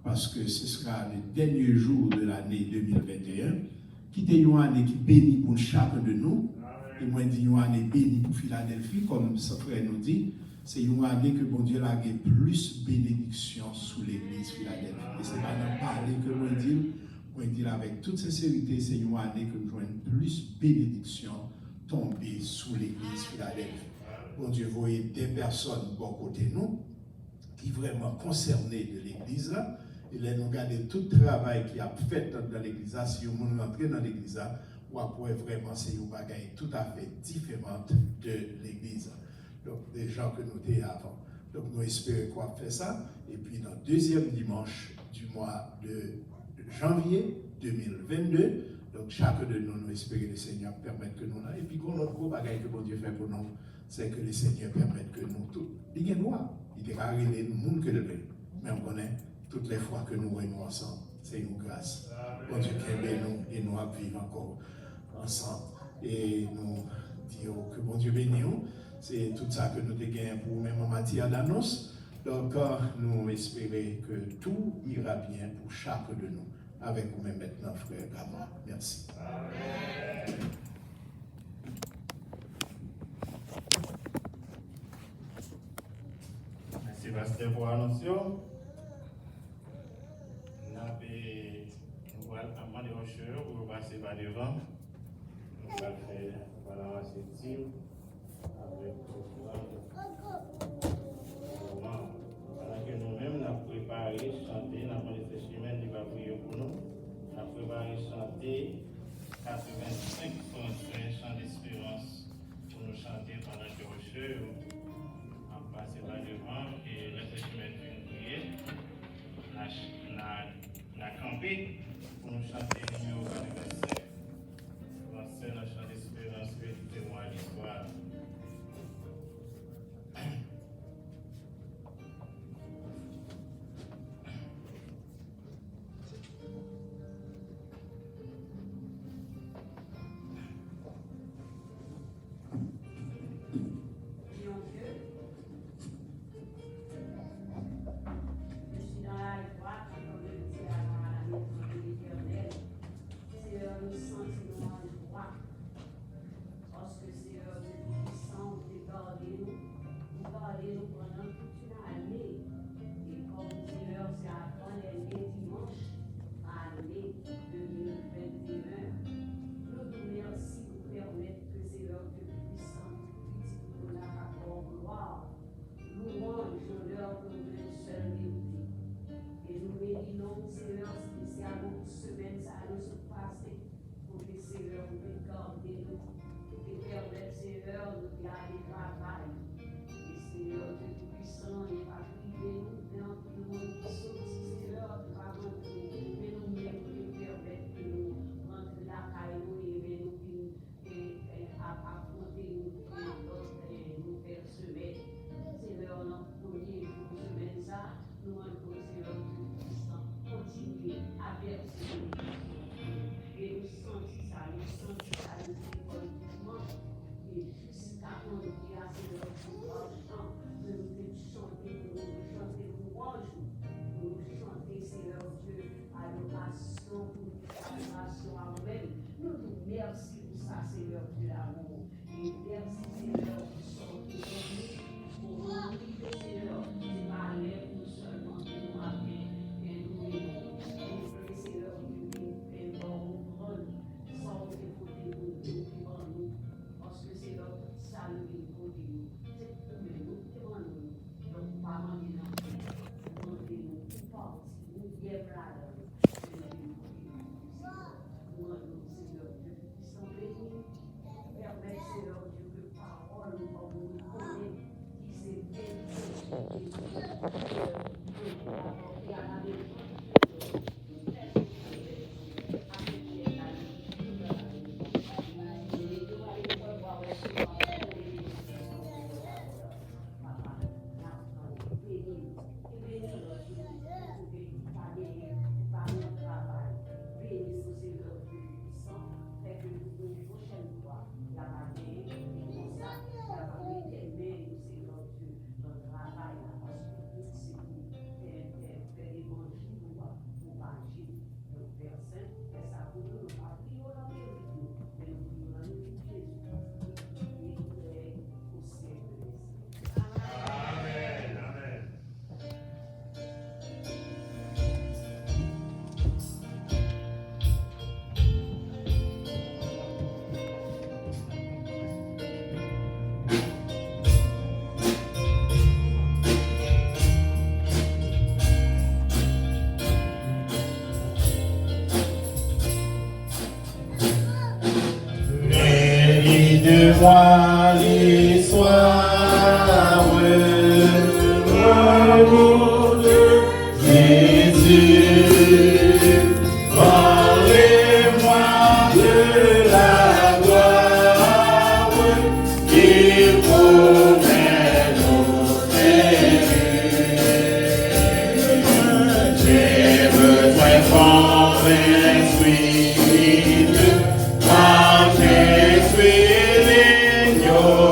Parce que ce sera le dernier jour de l'année 2021, qui est une année qui bénit pour chacun de nous. Et moi, je dis une année bénie pour Philadelphie, comme ce frère nous dit, c'est une année que bon Dieu a plus bénédiction sous l'église Philadelphie. Et ce n'est pas dans parler que moi je dis avec toute sincérité, c'est une année que nous avons plus bénédiction tomber sous l'église Philadelphie. Bon Dieu, vous voyez des personnes bon côté de nous, qui sont vraiment concernées de l'église là. Et là, nous regardons tout le travail qui a fait dans l'église. Si vous rentrez dans l'église, vous pouvez vraiment c'est une bagaille tout à fait différente de l'église. Donc, des gens que nous étions avant. Donc, nous espérons qu'on va faire ça. Et puis, dans le deuxième dimanche du mois de janvier 2022, donc, chacun de nous, nous espérons que le Seigneur permette que nous là. Et puis, notre gros bagaille que bon Dieu fait pour nous, c'est que le Seigneur permette que nous tous. Il y a une loi. Il est arrivé le monde que le veut. Mais on connaît. Toutes les fois que nous réunissons ensemble, c'est une grâce. Bon Dieu qui aime nous et nous vivons encore ensemble. Et nous disons que bon Dieu bénisse nous. C'est tout ça que nous avons pour même en matière d'annonce. Donc, nous espérons que tout ira bien pour chacun de nous. Avec vous-même maintenant, frère Gama. Merci. Amen. Merci, Pasteur, pour l'annonce. Nous allons demander aux chers pour passer par devant. Nous allons faire la réception avec pendant que nous-mêmes, nous avons préparé, chanter, nous avons laissé chemin qui va prier pour nous. Nous avons préparé, chanter 85 chants d'espérance pour nous chanter pendant que aux chers on passe par devant et laisser chemin une prière. La camper pour nous chanter le numéro 45. Lancer notre chant d'espérance, méditez-moi l'histoire. De moi les soirs, l'amour de Jésus, parlez-moi de la gloire qu'il promet nos élus. J'ai besoin de ton esprit, de ton esprit. Your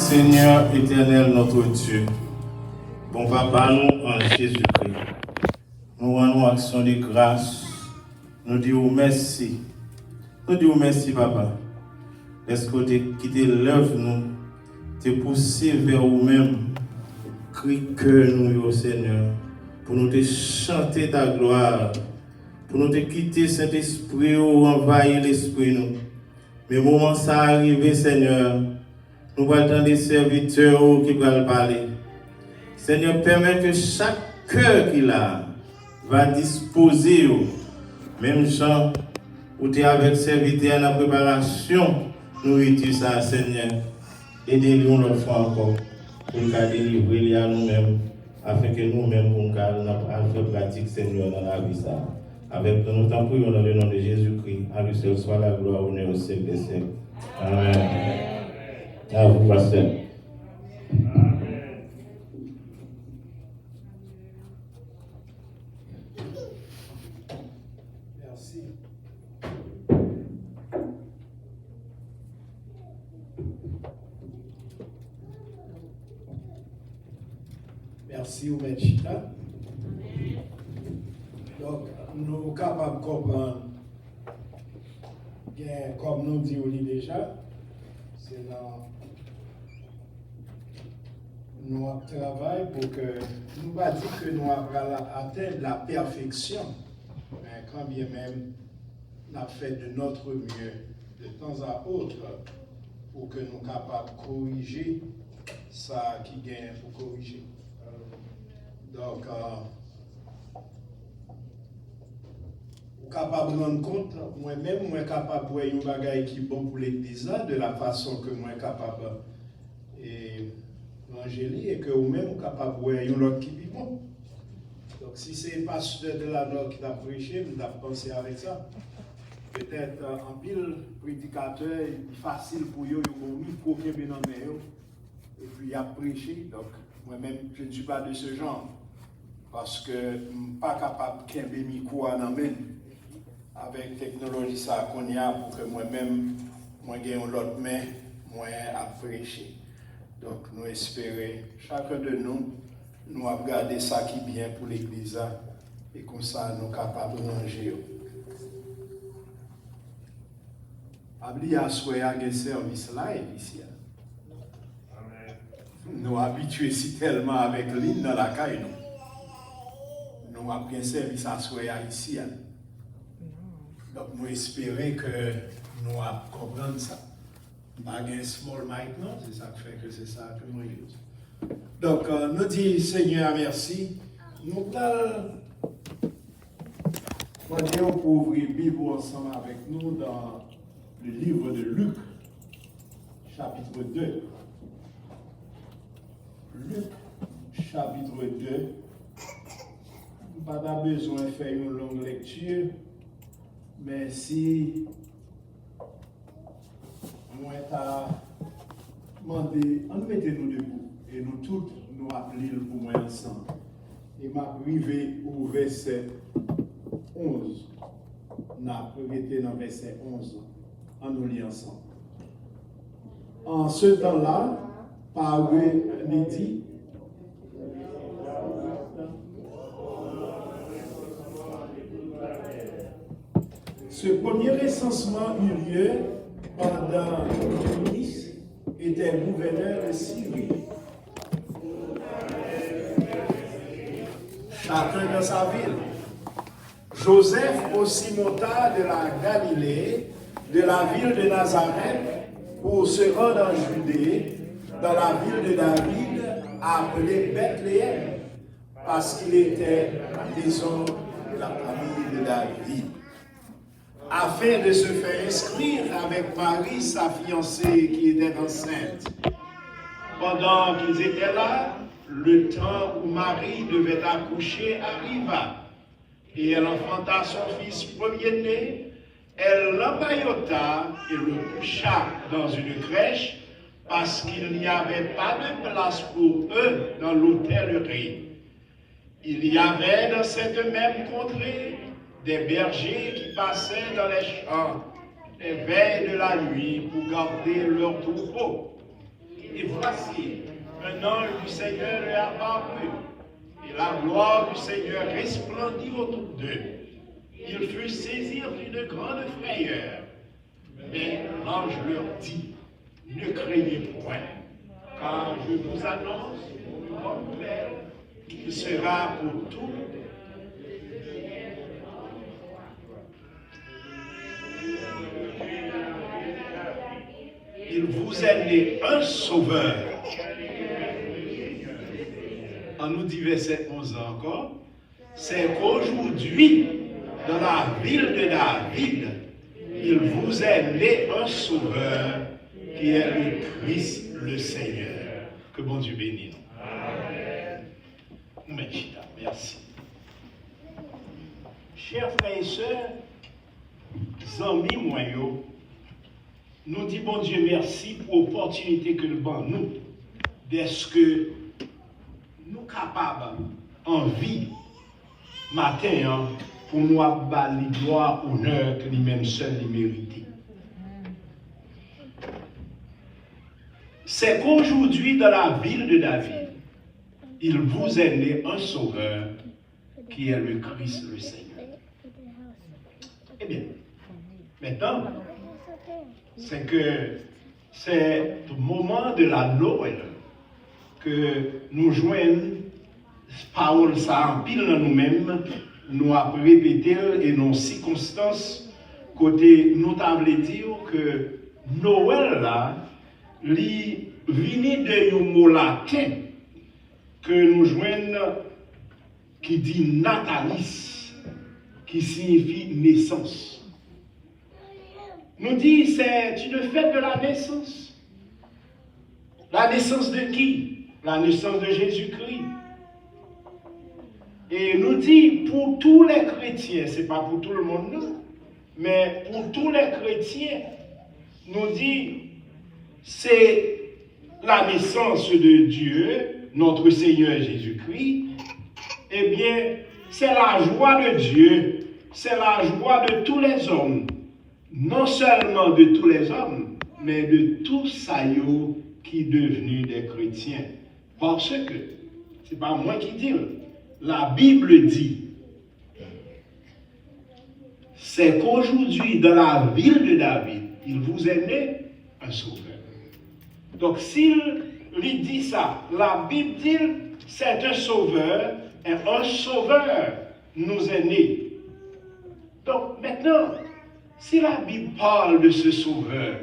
Seigneur éternel, notre Dieu, bon papa, nous en Jésus-Christ, nous rendons action de grâce, nous disons merci. Nous disons merci, papa, parce que tu as quitté l'œuvre, nous, tu as poussé vers vous-même, cri que nous, au Seigneur, pour nous te chanter ta gloire, pour nous te quitter Saint-Esprit ou envahir l'Esprit, nous. Mais moment ça arrivé, Seigneur, nous allons attendre des serviteurs qui vont parler. Seigneur, permet que chaque cœur qu'il a va disposer, même gens où tu es avec serviteurs dans la préparation, nous utilisons ça, Seigneur. Aidez-nous une autre fois encore pour nous délivrer à nous-mêmes, afin que nous-mêmes, pour nous faire pratique, Seigneur, dans la vie. Ça. Avec nous, t'en prions dans le nom de Jésus-Christ. À lui seul soit la gloire, honneur au siècle des siècles. Amen. À vous, pasteur. Merci. Merci, Oumechita. Donc, nous sommes capables de comprendre, comme nous dit déjà, c'est dans notre travail pour que nous ne pas dire que nous avons atteint la perfection, mais quand bien même, nous avons fait de notre mieux de temps à autre pour que nous soyons capables de corriger ça qui gagne pour corriger. Donc, vous capable de rendre compte, moi-même, moi capable de voir un bagage qui est bon pour l'église de la façon que moi capable et l'angélie et que vous-même vous capable de voir un autre qui est bon. Donc, si c'est pas pasteur de la Nord qui t'a prêché, vous avez pensé avec ça. Peut-être en pile prédicateur, facile pour eux, ils ont mis pour qu'il y ait dans les mains et puis il a prêché. Donc, moi-même, je ne suis pas de ce genre. Parce que je ne suis pas capable de faire des micros dans la main avec la technologie qu'on y a pour que moi-même, moi, j'ai l'autre main, moi, à prêcher. Donc, nous espérons, chacun de nous, nous avons gardé ça qui est bien pour l'Église et comme ça, nous sommes capables de ranger. Abli a souhaité un service live ici. Nous habitués si tellement avec l'île dans la caille. Nous avons un service à souhaiter ici. Donc nous espérons que nous allons comprendre ça. Pas un small mic, non, c'est ça qui fait que c'est ça que nous use. Donc nous disons Seigneur merci. Nous allons pour ouvrir la Bible ensemble avec nous dans le livre de Luc, chapitre 2. Luc, chapitre 2. Pas besoin de faire une longue lecture, mais si moi t'as demandé, mettez-nous debout et nous tous nous appelons pour moi ensemble. Et m'a privé au verset 11. N'a été dans verset 11. En nous lit ensemble. En ce temps-là, par midi, ce premier recensement eut lieu pendant que Nice était gouverneur de Syrie. Chacun dans sa ville. Joseph aussi monta de la Galilée, de la ville de Nazareth, pour se rendre en Judée, dans la ville de David, appelée Bethléem, parce qu'il était la maison de la famille de David, afin de se faire inscrire avec Marie, sa fiancée, qui était enceinte. Pendant qu'ils étaient là, le temps où Marie devait accoucher arriva, et elle enfanta son fils premier-né. Elle l'emmaillota et le coucha dans une crèche parce qu'il n'y avait pas de place pour eux dans l'hôtellerie. Il y avait dans cette même contrée des bergers qui passaient dans les champs les veilles de la nuit pour garder leurs troupeaux. Et voici, un ange du Seigneur leur apparut, et la gloire du Seigneur resplendit autour d'eux. Ils furent saisis d'une grande frayeur. Mais l'ange leur dit, ne craignez point, car je vous annonce une bonne nouvelle qui sera pour tous. Il vous est né un sauveur. On nous dit verset 11 encore, c'est qu'aujourd'hui, dans la ville de David, il vous est né un sauveur qui est le Christ, le Seigneur. Que bon Dieu bénisse. Amen. Merci. Chers frères et sœurs, amis moyens, nous disons bon Dieu merci pour l'opportunité que nous avons nous, d'être que nous capables en vie matin pour nous avoir les gloire, honneur que lui-même seul les mérite. C'est qu'aujourd'hui dans la ville de David, il vous est né un sauveur qui est le Christ le Seigneur. Eh bien, maintenant, c'est que c'est au moment de la Noël que nous joignons parole ça en pile dans nous-mêmes, nous avons répété et nos circonstances, côté notable dire que Noël là, li vini de un mot latin que nous joignons qui dit natalis, qui signifie naissance. Nous dit c'est une fête de la naissance. La naissance de qui? La naissance de Jésus-Christ. Et nous dit pour tous les chrétiens, c'est pas pour tout le monde, non, mais pour tous les chrétiens, nous dit c'est la naissance de Dieu, notre Seigneur Jésus-Christ. Eh bien, c'est la joie de Dieu, c'est la joie de tous les hommes. Non seulement de tous les hommes, mais de tous ceux qui sont devenus des chrétiens. Parce que, ce n'est pas moi qui dis, la Bible dit, c'est qu'aujourd'hui, dans la ville de David, il vous est né un sauveur. Donc, s'il lui dit ça, la Bible dit, c'est un sauveur, et un sauveur nous est né. Donc, maintenant, si la Bible parle de ce sauveur,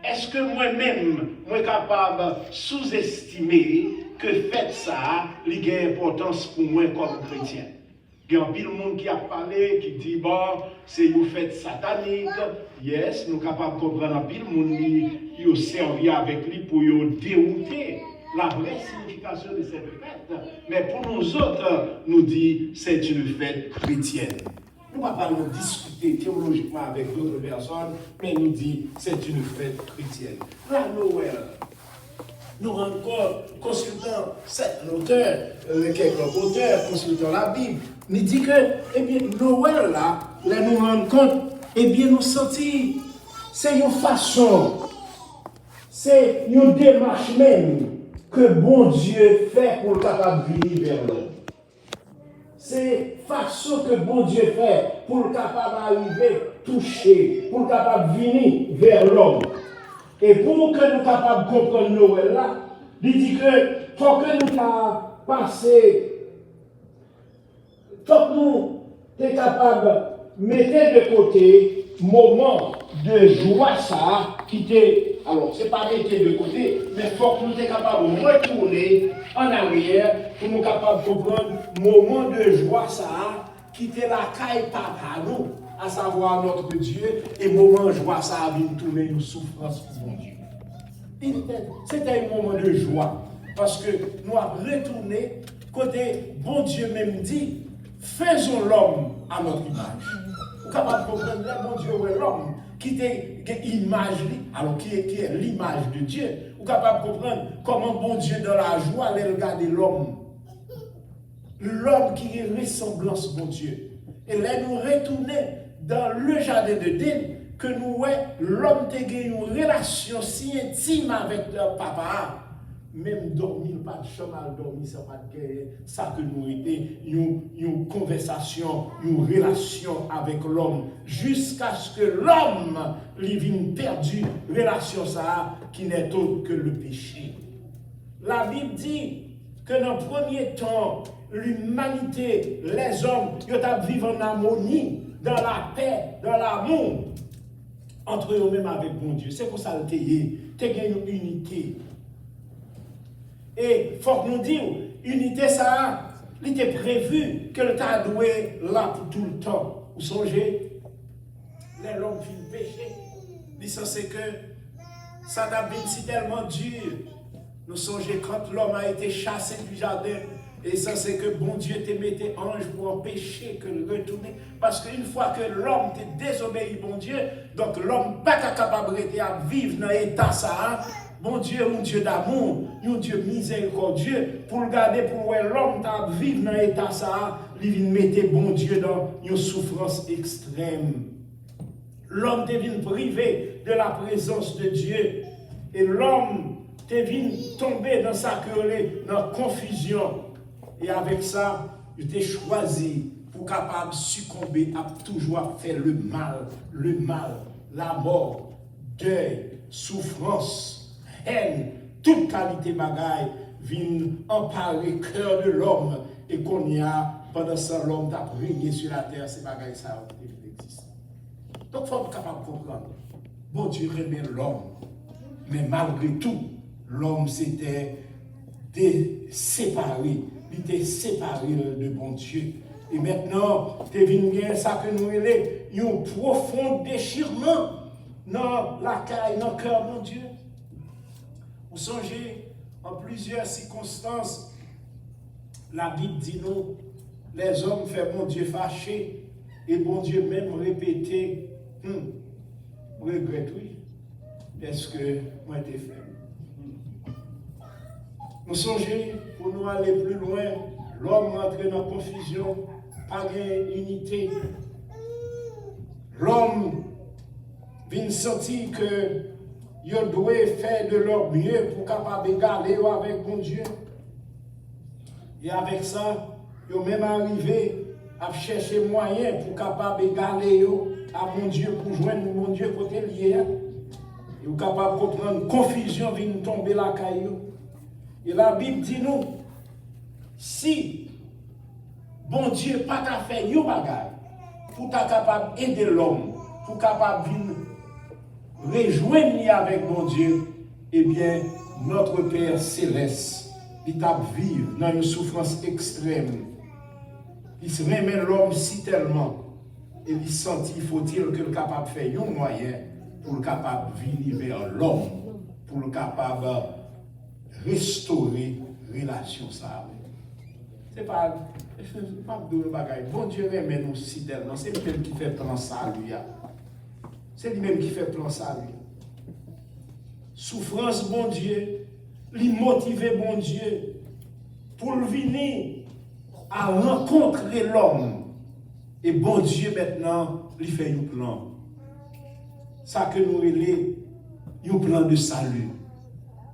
est-ce que moi-même, je suis capable de sous-estimer que fait ça, il y a une importance pour moi comme chrétien? Il y a un pile monde qui a parlé, qui dit, bon, c'est une fête satanique. Yes, nous sommes capables de comprendre un pile monde qui a servi avec lui pour dérouter la vraie signification de cette fête. Mais pour nous autres, nous dit, c'est une fête chrétienne. Nous ne pouvons pas nous discuter théologiquement avec d'autres personnes, mais nous dit c'est une fête chrétienne. La Noël, nous encore consultant l'auteur, quelques auteurs, consultant la Bible, nous dit que, eh bien, Noël là, nous rendons compte, eh bien, nous sentis, c'est une façon, c'est une démarche même que bon Dieu fait pour le capable de venir vers nous. C'est façon que bon Dieu fait pour le capable d'arriver, toucher, pour le capable de venir vers l'homme. Et pour que nous capables de comprendre Noël là, il dit que faut que nous passer, faut que nous sommes capables de mettre de côté moment de joie ça qui était. Alors, ce n'est pas mettre de côté, mais il faut que nous soyons capables de retourner en arrière pour nous capables de comprendre le moment de joie ça qui était la caille papa nous, à savoir notre Dieu, et le moment de joie ça a venu tourner une souffrance pour mon Dieu. C'était un moment de joie, parce que nous avons retourné côté bon Dieu même dit, faisons l'homme à notre image. Vous êtes capable de comprendre, mon Dieu, où est l'homme qui est l'image, alors qui est l'image de Dieu. Vous êtes capable de comprendre comment bon Dieu, dans la joie, allait regarder l'homme. L'homme qui est ressemblance bon Dieu. Et là, nous retournons dans le jardin de d'Éden, que nous voyons l'homme qui a une relation si intime avec leur papa. Même dormir, pas de chemin, dormir, ça pas de guerre. Ça que nous étions, une conversation, une relation avec l'homme, jusqu'à ce que l'homme lui vienne perdu, relation ça, qui n'est autre que le péché. La Bible dit que dans le premier temps, l'humanité, les hommes, ils vivent en harmonie, dans la paix, dans l'amour, entre eux-mêmes avec bon Dieu. C'est pour ça que tu as une unité. Et il faut que nous disions, unité ça, il était prévu que le tas doué là pour tout le temps. Vous songez, les hommes finissent péché. Il c'est que ça n'a pas si tellement dur. Nous songez quand l'homme a été chassé du jardin, et ça c'est que bon Dieu te mettait ange pour empêcher que le retourner. Parce qu'une fois que l'homme te désobéit, bon Dieu, donc l'homme n'est pas capable de vivre dans l'état ça. Bon Dieu, un Dieu d'amour, un Dieu miséricordieux, pour le garder, pour l'homme qui vivre dans l'état ça, il vient mettre bon Dieu dans une souffrance extrême. L'homme devient privé de la présence de Dieu. Et l'homme devient tomber dans sa querelle, dans la confusion. Et avec ça, il t'a choisi pour capable de succomber à toujours faire le mal, la mort, deuil, souffrance, haine, toute qualité bagaille viennent emparer le cœur de l'homme et qu'on y a, pendant ça, l'homme t'a régné sur la terre, ces bagailles ça existe. Donc, il faut être capable de comprendre. Bon Dieu aimait l'homme, mais malgré tout, l'homme s'était séparé. Il était séparé de bon Dieu. Et maintenant, tu viens bien ça que nous avons, un profond déchirement dans la caille, dans le cœur de mon Dieu. Vous songez, en plusieurs circonstances, la Bible dit nous, les hommes font bon Dieu fâché, et bon Dieu même répété, regrette, oui, est-ce que moi j'ai fait? Nous songez, pour nous aller plus loin, l'homme rentre dans la confusion, pas d'unité. L'homme vient sentir que il doit faire de leur mieux pour capable égaler avec mon Dieu. Et avec ça, ils même arrivé à chercher moyen pour capable égaler à mon Dieu, pour joindre mon Dieu côté lié. Et vous capable de comprendre, confusion vient tomber la caillou. Et la Bible dit nous, si bon Dieu pas qu'à faire une bagaille, pour être capable d'aider l'homme, pour capable de rejoindre avec mon Dieu, eh bien, notre Père céleste, il t'a vivre dans une souffrance extrême. Il se remet l'homme si tellement, et il sentit, faut-il que le capable de faire un moyen pour le capable de venir vers l'homme, pour le capable de restaurer la relation ça. C'est pas de bagaille. Bon Dieu remet nous si tellement, c'est lui-même qui fait plan ça lui. C'est lui-même qui fait plan ça lui. Souffrance, bon Dieu, lui motiver, bon Dieu, pour venir à rencontrer l'homme. Et bon Dieu, maintenant, lui fait un plan. Ça que nous relève, un plan de salut.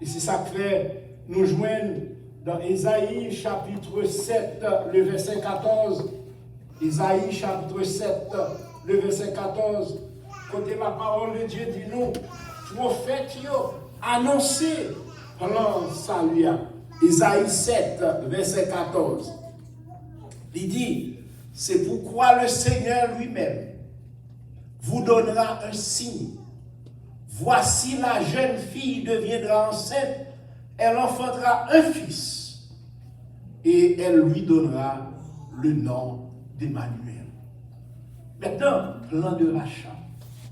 Et c'est ça que fait, nous joignons dans Ésaïe chapitre 7, le verset 14. Ésaïe chapitre 7, le verset 14. Côté la parole de Dieu dit nous, prophète annoncé plan salut. Ésaïe 7, verset 14. Il dit, c'est pourquoi le Seigneur lui-même vous donnera un signe. Voici la jeune fille deviendra enceinte, elle enfantera un fils et elle lui donnera le nom d'Emmanuel. Maintenant, plan de rachat,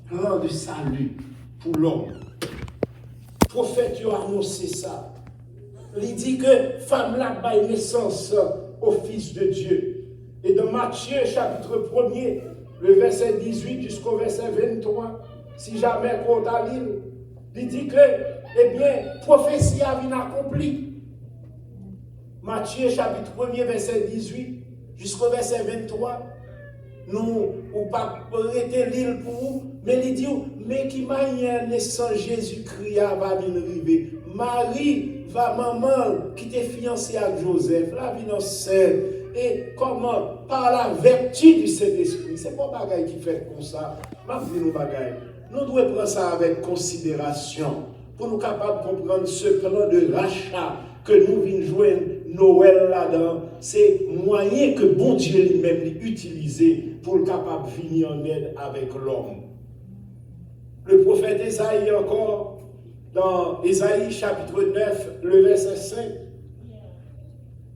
plan de salut pour l'homme. Le prophète a annoncé ça. Il dit que femme là baille naissance au Fils de Dieu. Et dans Matthieu chapitre 1er, le verset 18 jusqu'au verset 23, si jamais qu'on a l'île, il dit que, eh bien, prophétie a été accomplie. Matthieu chapitre 1er, verset 18 jusqu'au verset 23, nous, ou pas arrêter l'île pour vous, mais il dit, mais qui manière naissant Jésus-Christ va venir arriver. Marie va maman qui était fiancée avec Joseph, la vie enceinte. Et comment? Par la vertu du Saint-Esprit. C'est pas bagaille qui fait comme ça. Nous devons prendre ça avec considération pour nous capables de comprendre ce plan de rachat que nous venons joindre Noël là-dedans. C'est moyen que bon Dieu lui-même utilisé pour le capable de venir en aide avec l'homme. Le prophète Ésaïe encore, dans Ésaïe chapitre 9, le verset 5.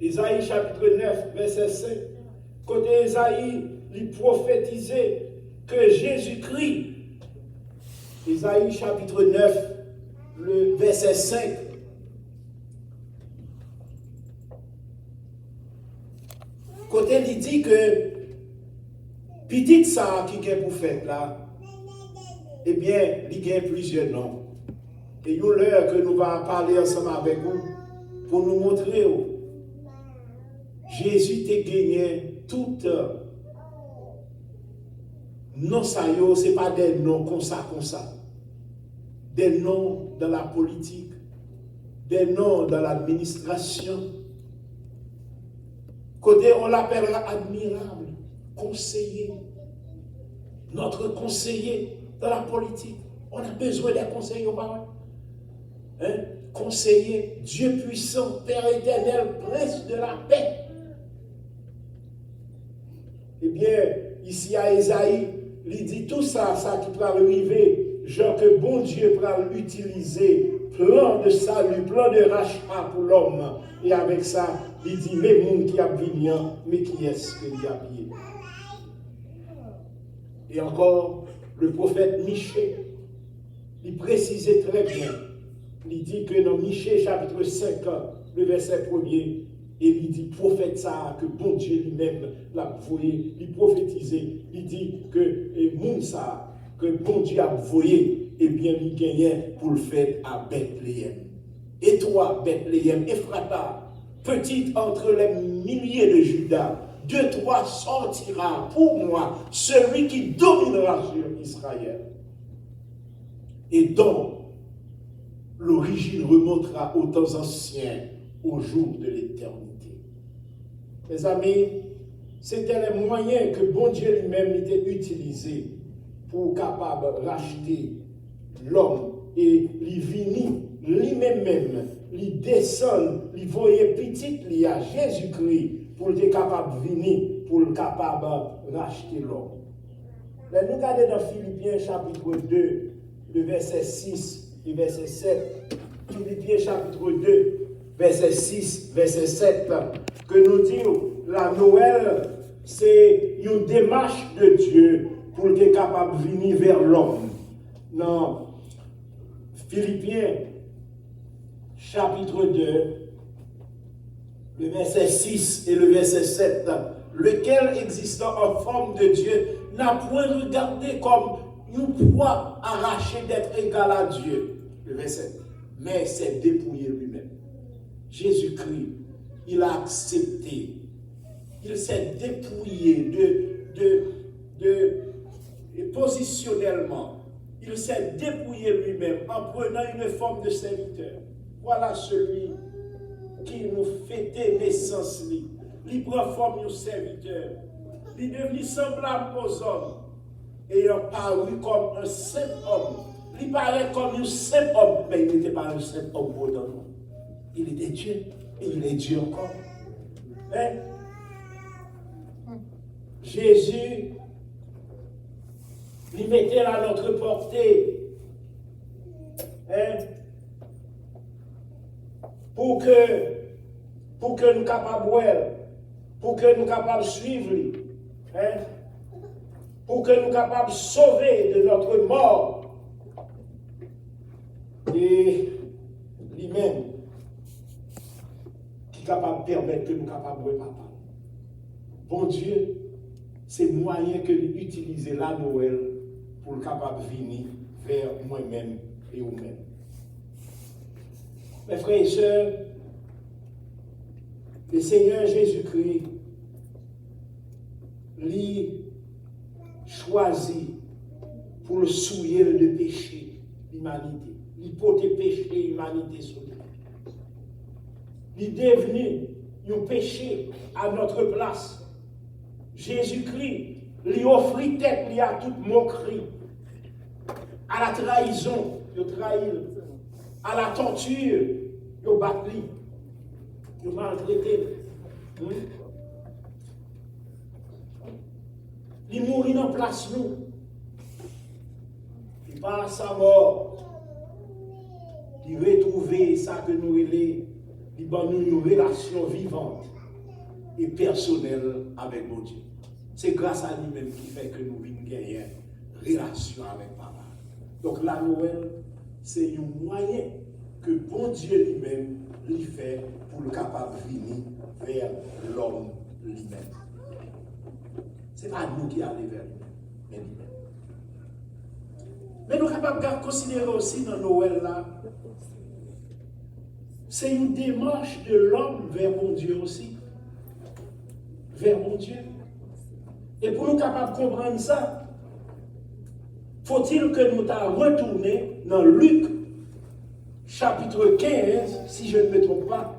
Ésaïe chapitre 9, verset 5. Côté Ésaïe, il prophétisait que Jésus-Christ, Ésaïe chapitre 9, le verset 5. Côté il dit que petit ça qui est pour faire là, eh bien, il y a plusieurs noms. Et nous l'heure que nous allons parler ensemble avec vous pour nous montrer Jésus t'a gagné tout non ça ce n'est pas des noms comme ça. Des noms dans la politique, des noms dans l'administration, Côté, on l'appellera admirable, conseiller. Notre conseiller dans la politique. On a besoin des conseillers aux parents. Hein? Conseiller, Dieu puissant, Père éternel, Prince de la paix. Eh bien, ici à Esaïe, il dit tout ça, ça qui peut arriver, genre que bon Dieu peut l'utiliser, plan de salut, plan de rachat pour l'homme. Et avec ça, il dit, mais monde qui a vignan, mais qui est-ce qu'il y a bien? Et encore, le prophète Michée, il précisait très bien. Il dit que dans Michée chapitre 5, le verset 1er, et il dit, prophète ça, que bon Dieu lui-même l'a voyé, il prophétisait, il dit que monde ça, que bon Dieu a voyé, et bien il gagnait pour le faire à Bethléem. Et toi, Bethléem, Ephrata, petite entre les milliers de Judas, de toi sortira pour moi celui qui dominera sur Israël. Et dont l'origine remontera aux temps anciens, au jour de l'éternité. Mes amis, c'était les moyens que bon Dieu lui-même était utilisé pour capable racheter l'homme et lui venir lui-même, lui descendre, lui voyer petit, lui à Jésus-Christ pour être capable de venir, pour le capable de racheter l'homme. Mais nous regardons dans Philippiens chapitre 2, le verset 6 et verset 7. Philippiens chapitre 2, verset 6, verset 7, que nous disons, la Noël, c'est une démarche de Dieu pour être capable de venir vers l'homme. Non. Philippiens chapitre 2, le verset 6 et le verset 7, lequel existant en forme de Dieu n'a point regardé comme une proie arrachée d'être égal à Dieu. Le verset. Mais s'est dépouillé lui-même. Jésus-Christ, il a accepté. Il s'est dépouillé positionnellement. Il s'est dépouillé lui-même en prenant une forme de serviteur. Voilà celui qui nous fêtait naissance. Il prend forme de serviteur. Il est devenu semblable aux hommes. Ayant paru comme un simple homme. Il paraît comme un simple homme, mais il n'était pas un simple homme pour nous. Il était Dieu, et il est Dieu encore. Hein? Jésus, il mettait à notre portée. Hein? Pour que nous capables voir, pour que nous capables suivre, hein? Pour que nous capables sauver de notre mort. Et lui-même, qui est capable de permettre que nous capables de papa. Bon Dieu, c'est moyen que nous utilisons la Noël pour le capable de venir vers moi-même et vous-même. Mes frères et sœurs, le Seigneur Jésus-Christ, lui, choisi pour le souiller le péché, l'humanité. Il peut pécher l'humanité sur lui. Il est devenu un péché à notre place. Jésus-Christ lui offrit tête lui à toute moquerie, à la trahison, il trahit, à la torture, il battu, il maltraité. Il mourit en place nous. Il par sa mort, il retrouver ça que nous relais, il va nous une relation vivante et personnelle avec mon Dieu. C'est grâce à lui-même qui fait que nous vivons gagner relation avec Papa. Donc la Noël, c'est un moyen que bon Dieu lui-même lui fait pour le capable de venir vers l'homme lui-même. Ce n'est pas nous qui allons vers lui-même, mais lui-même. Mais nous sommes capables de considérer aussi dans Noël là, c'est une démarche de l'homme vers mon Dieu aussi. Vers mon Dieu. Et pour nous capables de comprendre ça, faut-il que nous retournions dans Luc, chapitre 15, si je ne me trompe pas,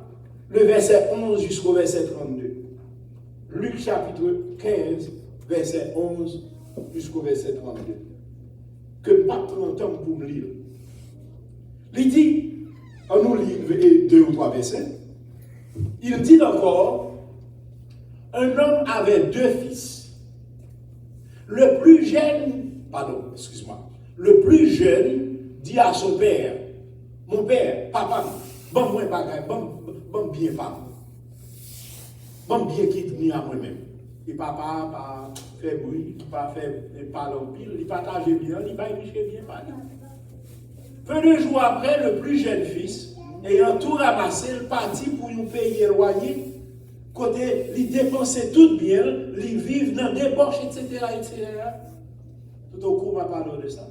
le verset 11 jusqu'au verset 32. Luc chapitre 15, verset 11 jusqu'au verset 32. Que je ne prends pas le temps pour me lire. Il dit, on nous lit 2 ou 3 versets, il dit encore, un homme avait 2 fils. Le plus jeune dit à son père, mon père, papa, bon moi bagaille, bon bien papa. Bon bien quitte ni à moi-même. Et papa pas fait bruit, pas fait parler en pile, il partage bien, il va épicher bien pas. Peu de jours après, le plus jeune fils, ayant tout ramassé, il partit pour nous payer le loyer. Côté, il dépensait tout bien, il vivent dans des poches, etc., etc. Tout au cours, on va parler de ça.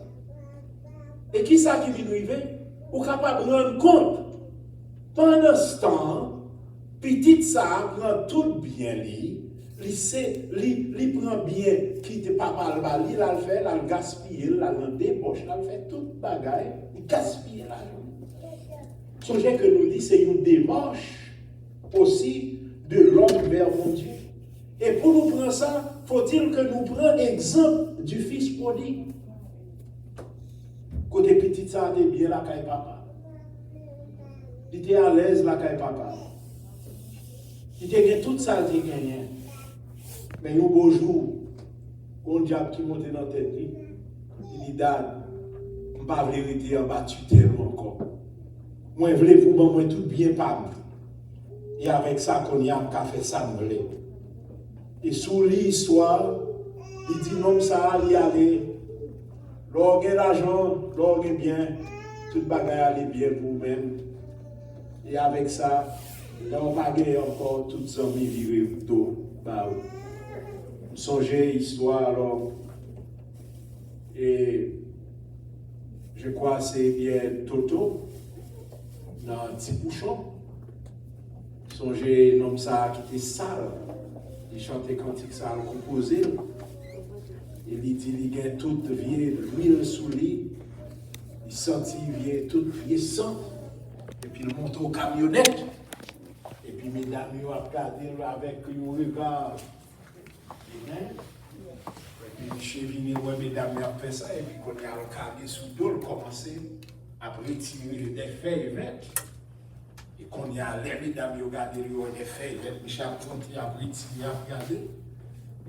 Et qui ça qui vient arriver? On est capable de rendre compte. Pendant ce temps, petit ça prend tout bien il prend bien qui te papa il le fait, il gaspille, il le débauche, il fait toute bagaille, il gaspille l'argent. Songez que nous dit c'est une démarche aussi de l'homme vers mon Dieu. Et pour nous prendre ça, faut-il que nous prenions exemple du fils prodigue. Côté petit ça était bien la caille papa. Il était à l'aise la caille papa. Il était tout ça il gagné. Mais un beau jour, un diable qui monte dans la tête, il dit Dan, je ne vais pas rester en bas tellement encore. Moi, je voulais pour moi tout bien par moi. Et avec ça, qu'on y a fait ça, je voulais. Et sous l'histoire, il dit non, ça allait aller. Lorsqu'il l'argent, lorsqu'il bien, toute bagaille allait bien pour vous-même. Et avec ça, là, on va gagner encore toutes les amis vivre autour. Songez histoire alors. Et je crois que c'est bien Toto, dans un petit bouchon. Songez un homme ça qui était sale. Il chantait cantique ça, il composait. Et il dit, il gagne toute vieille l'huile sous lui. Il sentit vieille toute vieille sang. Et puis il monte aux camionnettes. Et puis mesdames, ils ont regardé avec un regard. Et puis Michel vient, ouais, mesdames, ils ont fait ça. Et puis quand il y a le carré sous dos, il commence à retirer des feuilles vertes. Et quand il y a les mesdames, ils ont regardé des feuilles vertes. Michel a retiré, a regardé.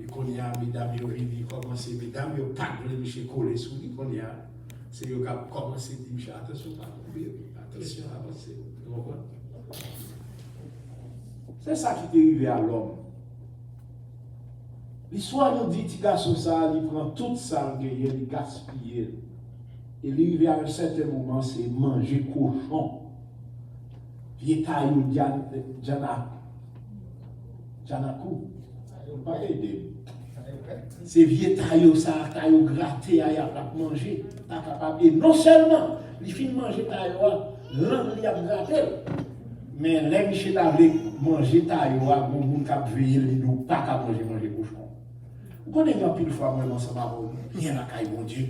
Et quand il y a mesdames, ils ont venu commencer, mesdames, ils ont taclé Michel collé sous lui. Quand il y a, c'est eux qui ont commencé à dire, Michel, attention, pas tomber, attention, avancer. Vous comprenez? C'est ça qui est arrivé à l'homme. L'histoire nous dit que garçon ça, il prend tout ça, il gaspille. Et il arrive à un certain moment, c'est manger cochon. Vieux taillou Janakou. Pas aider. C'est vieux taillou ça, taillou gratté, il a manger. Et non seulement, il finit de manger taillou, l'homme il a gratté. Mais les Michel avait mangé taillou, bon cap veiller, il n'a pas qu'à manger cochon. Vous connaissez un pile fois, moi, ensemble avec bien la caille, mon Dieu.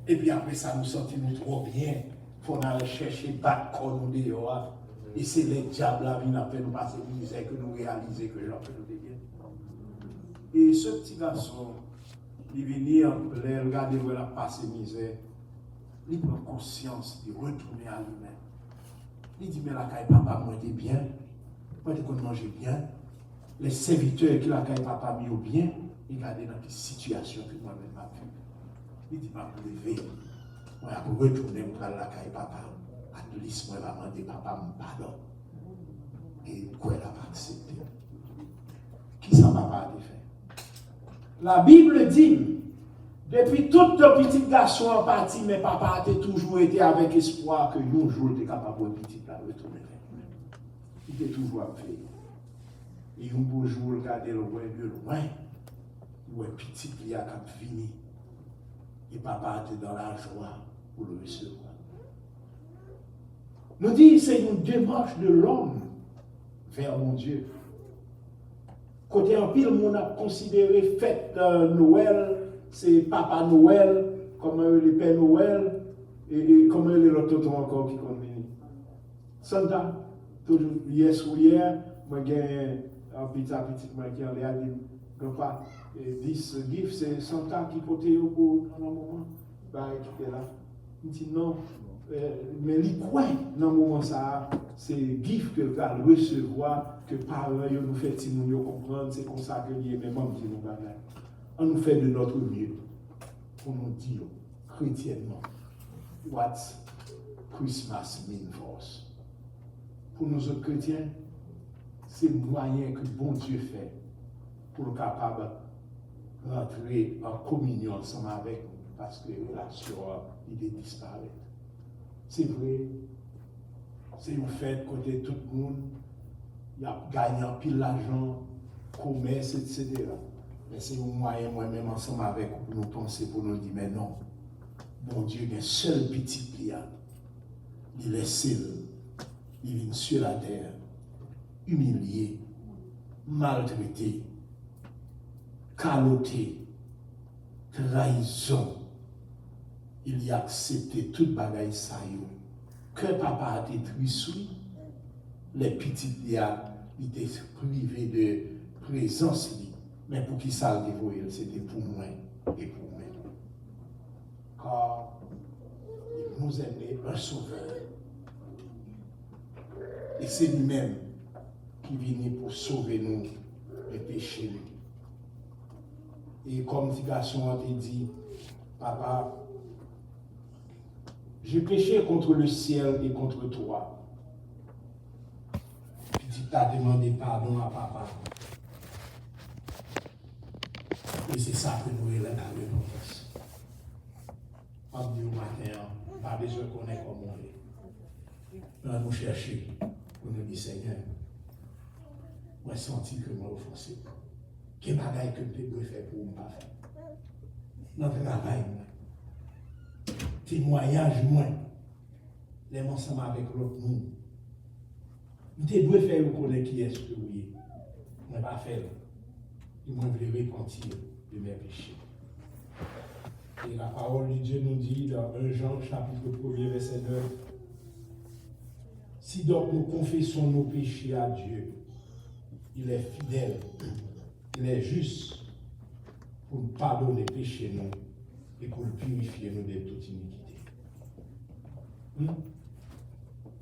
Et puis après ça, nous sentons trop bien. Il faut aller chercher battre nous dehors. Et c'est les diables là qui nous nous passer misère que nous réalisons que j'en fais nous bien. Et ce petit garçon, il vient regarder où il a passé misère. Il prend conscience de retourner à lui-même. Il dit, mais la caille papa, moi, t'es bien. Moi, t'es qu'on mange bien. Les serviteurs qui la caille papa, mis au bien. Il regarde dans une situation que moi-même m'a vu. Il dit, m'a levé. Moi, pour retourner pour la caille papa. Adolis, moi, va demander papa, pardon. Et quoi, elle a pas accepté. Qui ça papa a fait? La Bible dit, depuis tout le petit garçon en partie, mais papa a toujours été avec espoir que un jour il était capable de petit là retourner vers lui. Il était toujours fait. Et un beau jour, regardez le loin de loin, où un petit qui a fini. Et papa était dans la joie pour le recevoir. Nous dit c'est une démarche de l'homme vers mon Dieu. Côté en pile, on a considéré fête Noël, c'est Papa Noël, comme le Père Noël, et comme l'autre tonton encore qui connaît. Santa, toujours hier, moi j'ai un petit moi qui en a dit, pas, 10 gifs, c'est 100 ans qui portaient au bout dans un moment. Bah, qui était là. Il dit non, mais il croit dans le moment ça, c'est gif que va recevoir, que parents nous fait si nous comprendre, c'est comme ça que nous même qui nous bagaille. On nous fait de notre mieux pour nous dire chrétiennement what Christmas means for us. Pour nous autres chrétiens, c'est le moyen que bon Dieu fait pour être capable de rentrer en communion ensemble avec nous, parce que la relation il disparaît. C'est vrai, c'est une fête côté tout le monde, il y a gagné un pile d'argent, commerce, etc. Mais c'est un moyen, moi-même, ensemble avec vous, pour nous penser, pour nous dire, mais non, bon Dieu, il y a un seul petit pliant. Il est seul, il vient sur la terre, humilié, maltraité, caloté, trahison. Il a accepté toute bagaille ça. Que papa a été triste, les petits il étaient privés de présence. Mais pour qui ça a dévoué, c'était pour moi et pour moi. Car il nous aimait un sauveur. Et c'est lui-même qui vient pour sauver nous des péchés. Et comme le garçon a dit, papa, j'ai péché contre le ciel et contre toi. Puis tu as demandé pardon à papa. Et c'est ça que nous avons la repentance. On dit au matin, pas besoin de connaître comment on est. Nous allons chercher pour nous dire, Seigneur, moi senti que moi offensé. Quel bagaille que tu peux faire pour ne pas faire? Notre travail, témoignage, moi, les ensemble avec l'autre monde. Nous devons faire reconnaître qui est-ce que vous êtes. On ne va pas faire. Nous devons repentir de mes péchés. Et la parole de Dieu nous dit dans 1 Jean, chapitre 1er, verset 9, si donc nous confessons nos péchés à Dieu, il est fidèle, il est juste pour nous pardonner les péchés nous et pour nous purifier nous de toute iniquité.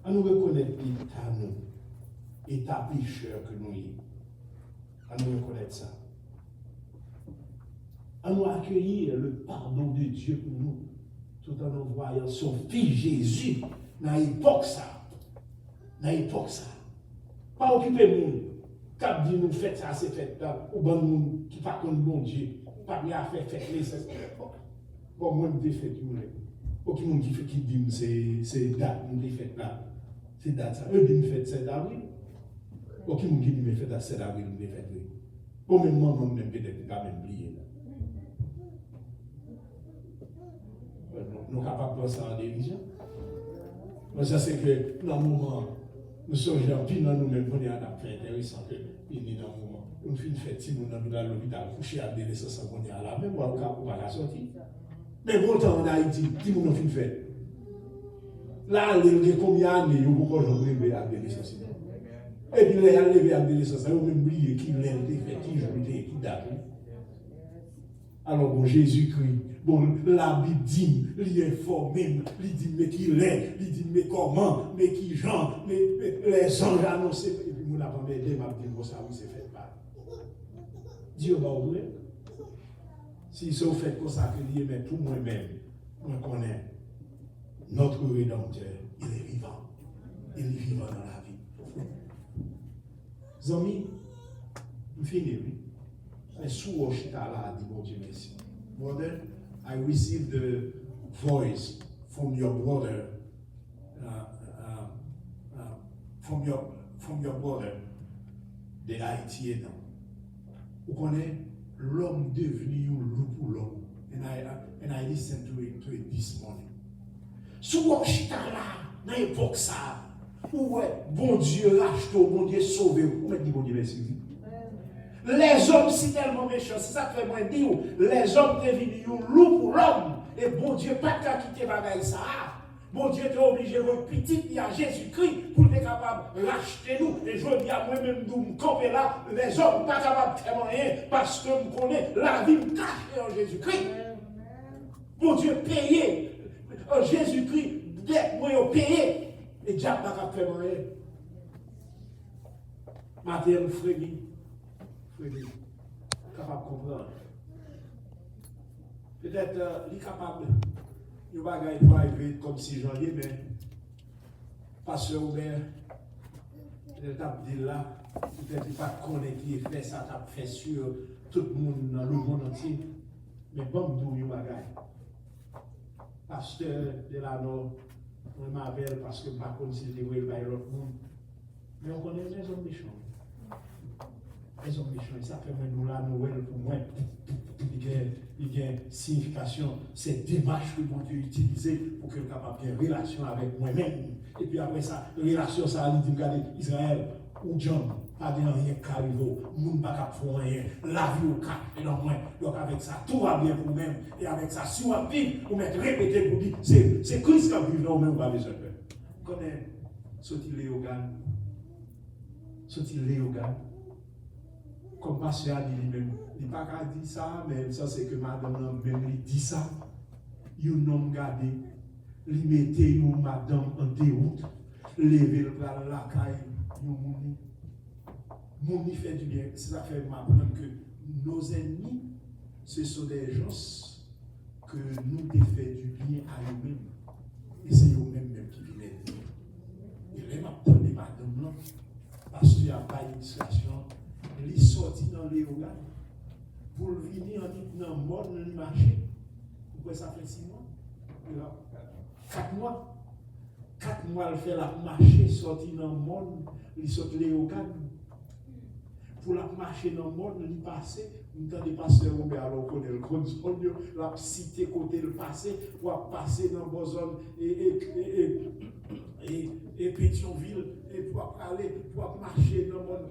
À nous reconnaître l'état nous, état pécheur que nous sommes. À nous reconnaître ça. À nous accueillir le pardon de Dieu pour nous, tout en envoyant son fils Jésus dans l'époque ça. Dans l'époque ça. Pas occuper nous. Quand dit nous faites ça, c'est fait là. Ou bon monde qui pas contre bon Dieu. Pas bien faire les bon moi me fait tout le aucun monde qui dit c'est date me fait là. C'est date ça. Eux dit me fait 7 avril. Aucun monde qui dit me fait à 7 avril me fait oui. Pour même moi même peut-être pas même oublier là. Nous sommes capables de penser en dérision. Mais ça c'est que dans le moment, nous sommes gentils dans nous-mêmes, on est intéressant que il est dans le moment. On fait une fête, si nous sommes dans l'hôpital, couché à des naissances, on est à la même, on va la sortir. Mais bon temps en Haïti, si nous avons fait une fête, là, il y a combien d'années, vous pouvez lever à des naissances. Et puis, il y a levé à des naissances, on même oublié qui l'a fait, qui jouait, qui date. Alors, bon, Jésus-Christ, bon, la Bible dit, il est fort même, il dit, mais qui l'est, il dit, mais comment, mais qui genre, mais les anges annoncés, et puis, mon avant m'aider, m'a dit, bon, ça, oui, c'est fait pas. Dieu va ouvrir. Si c'est au fait qu'on s'accueille, mais tout moi-même, on connaît notre Rédempteur, il est vivant. Il est vivant dans la vie. Zami, je finis, oui. I swore shitala di bon Dieu merci. Brother, I received the voice from your brother, from your brother, de Haïti. Vous connaissez l'homme devenu un loup pour l'homme. And I listened to it this morning. Swore shitala, dans l'époque ça, où bon Dieu rachète, bon Dieu sauve, vous mettez bon Dieu merci. Les hommes, c'est tellement méchant, c'est ça que fait moi dire. Les hommes deviennent un loup pour l'homme. Et bon Dieu, pas qu'à quitter bagaille ça. Bon Dieu est obligé de petit à Jésus-Christ pour être capable de racheter nous. Et je dis à moi-même, nous me camper là, les hommes pas capables de faire rien parce que nous connaissons la vie cachée en Jésus-Christ. Bon Dieu payé en Jésus-Christ, dès que moi payé, et diable pas capable de faire rien. Mathieu Frédéric, capable de comprendre. Peut-être il est capable. Il va pas arriver comme si janvier, mais Pasteur Aubert, il t'a dit là, peut-être qu'il pas connaître qui fait ça, t'a fait sur tout le monde dans le monde entier. Mais bon, d'où il va gagner. Pasteur de la Nord, on m'appelle parce que par contre, s'il est par l'autre monde. Mais on connaît les hommes méchants. Les hommes méchants, ça fait nous la Noël pour moi. Il y a une signification, cette démarche que mon Dieu utilisait pour que le capable ait une relation avec moi-même. Et puis après ça, relation, ça a dit, regardez, Israël ou John, pas de rien qui arrive, nous ne pas faire rien, la vie au cap, et non moins. Donc avec ça, tout va bien pour nous-mêmes. Et avec ça, si on vit, on met répéter pour dire, c'est Christ qui a vécu, non, même pas besoin de faire. Vous connaissez, sorti Léogan, comme pasteur a dit lui-même, il n'a pas dit ça, mais ça c'est que madame même lui dit ça. Il n'a pas gardé, il mettait une madame en déroute, lever le plat la caille, il mouni. Mouni fait du bien. Ça fait m'apprendre que nos ennemis, ce sont des gens que nous devons faire du bien à eux-mêmes. Et c'est eux-mêmes qui viennent aider. Il m'a donné madame là, parce qu'il n'y a pas d'initiation. Il est sorti dans les organes pour venir dans le monde, dans le marché. Pourquoi ça fait 6 mois? 4 mois. 4 mois, il fait la marché, sorti dans le monde, il sort les organes. Pour la marcher dans le monde, il passe. Nous avons des pasteurs, alors qu'on est le grand zone, la cité côté le passé, pour passer dans la zone et Pétionville, et pour aller, pour marcher dans le monde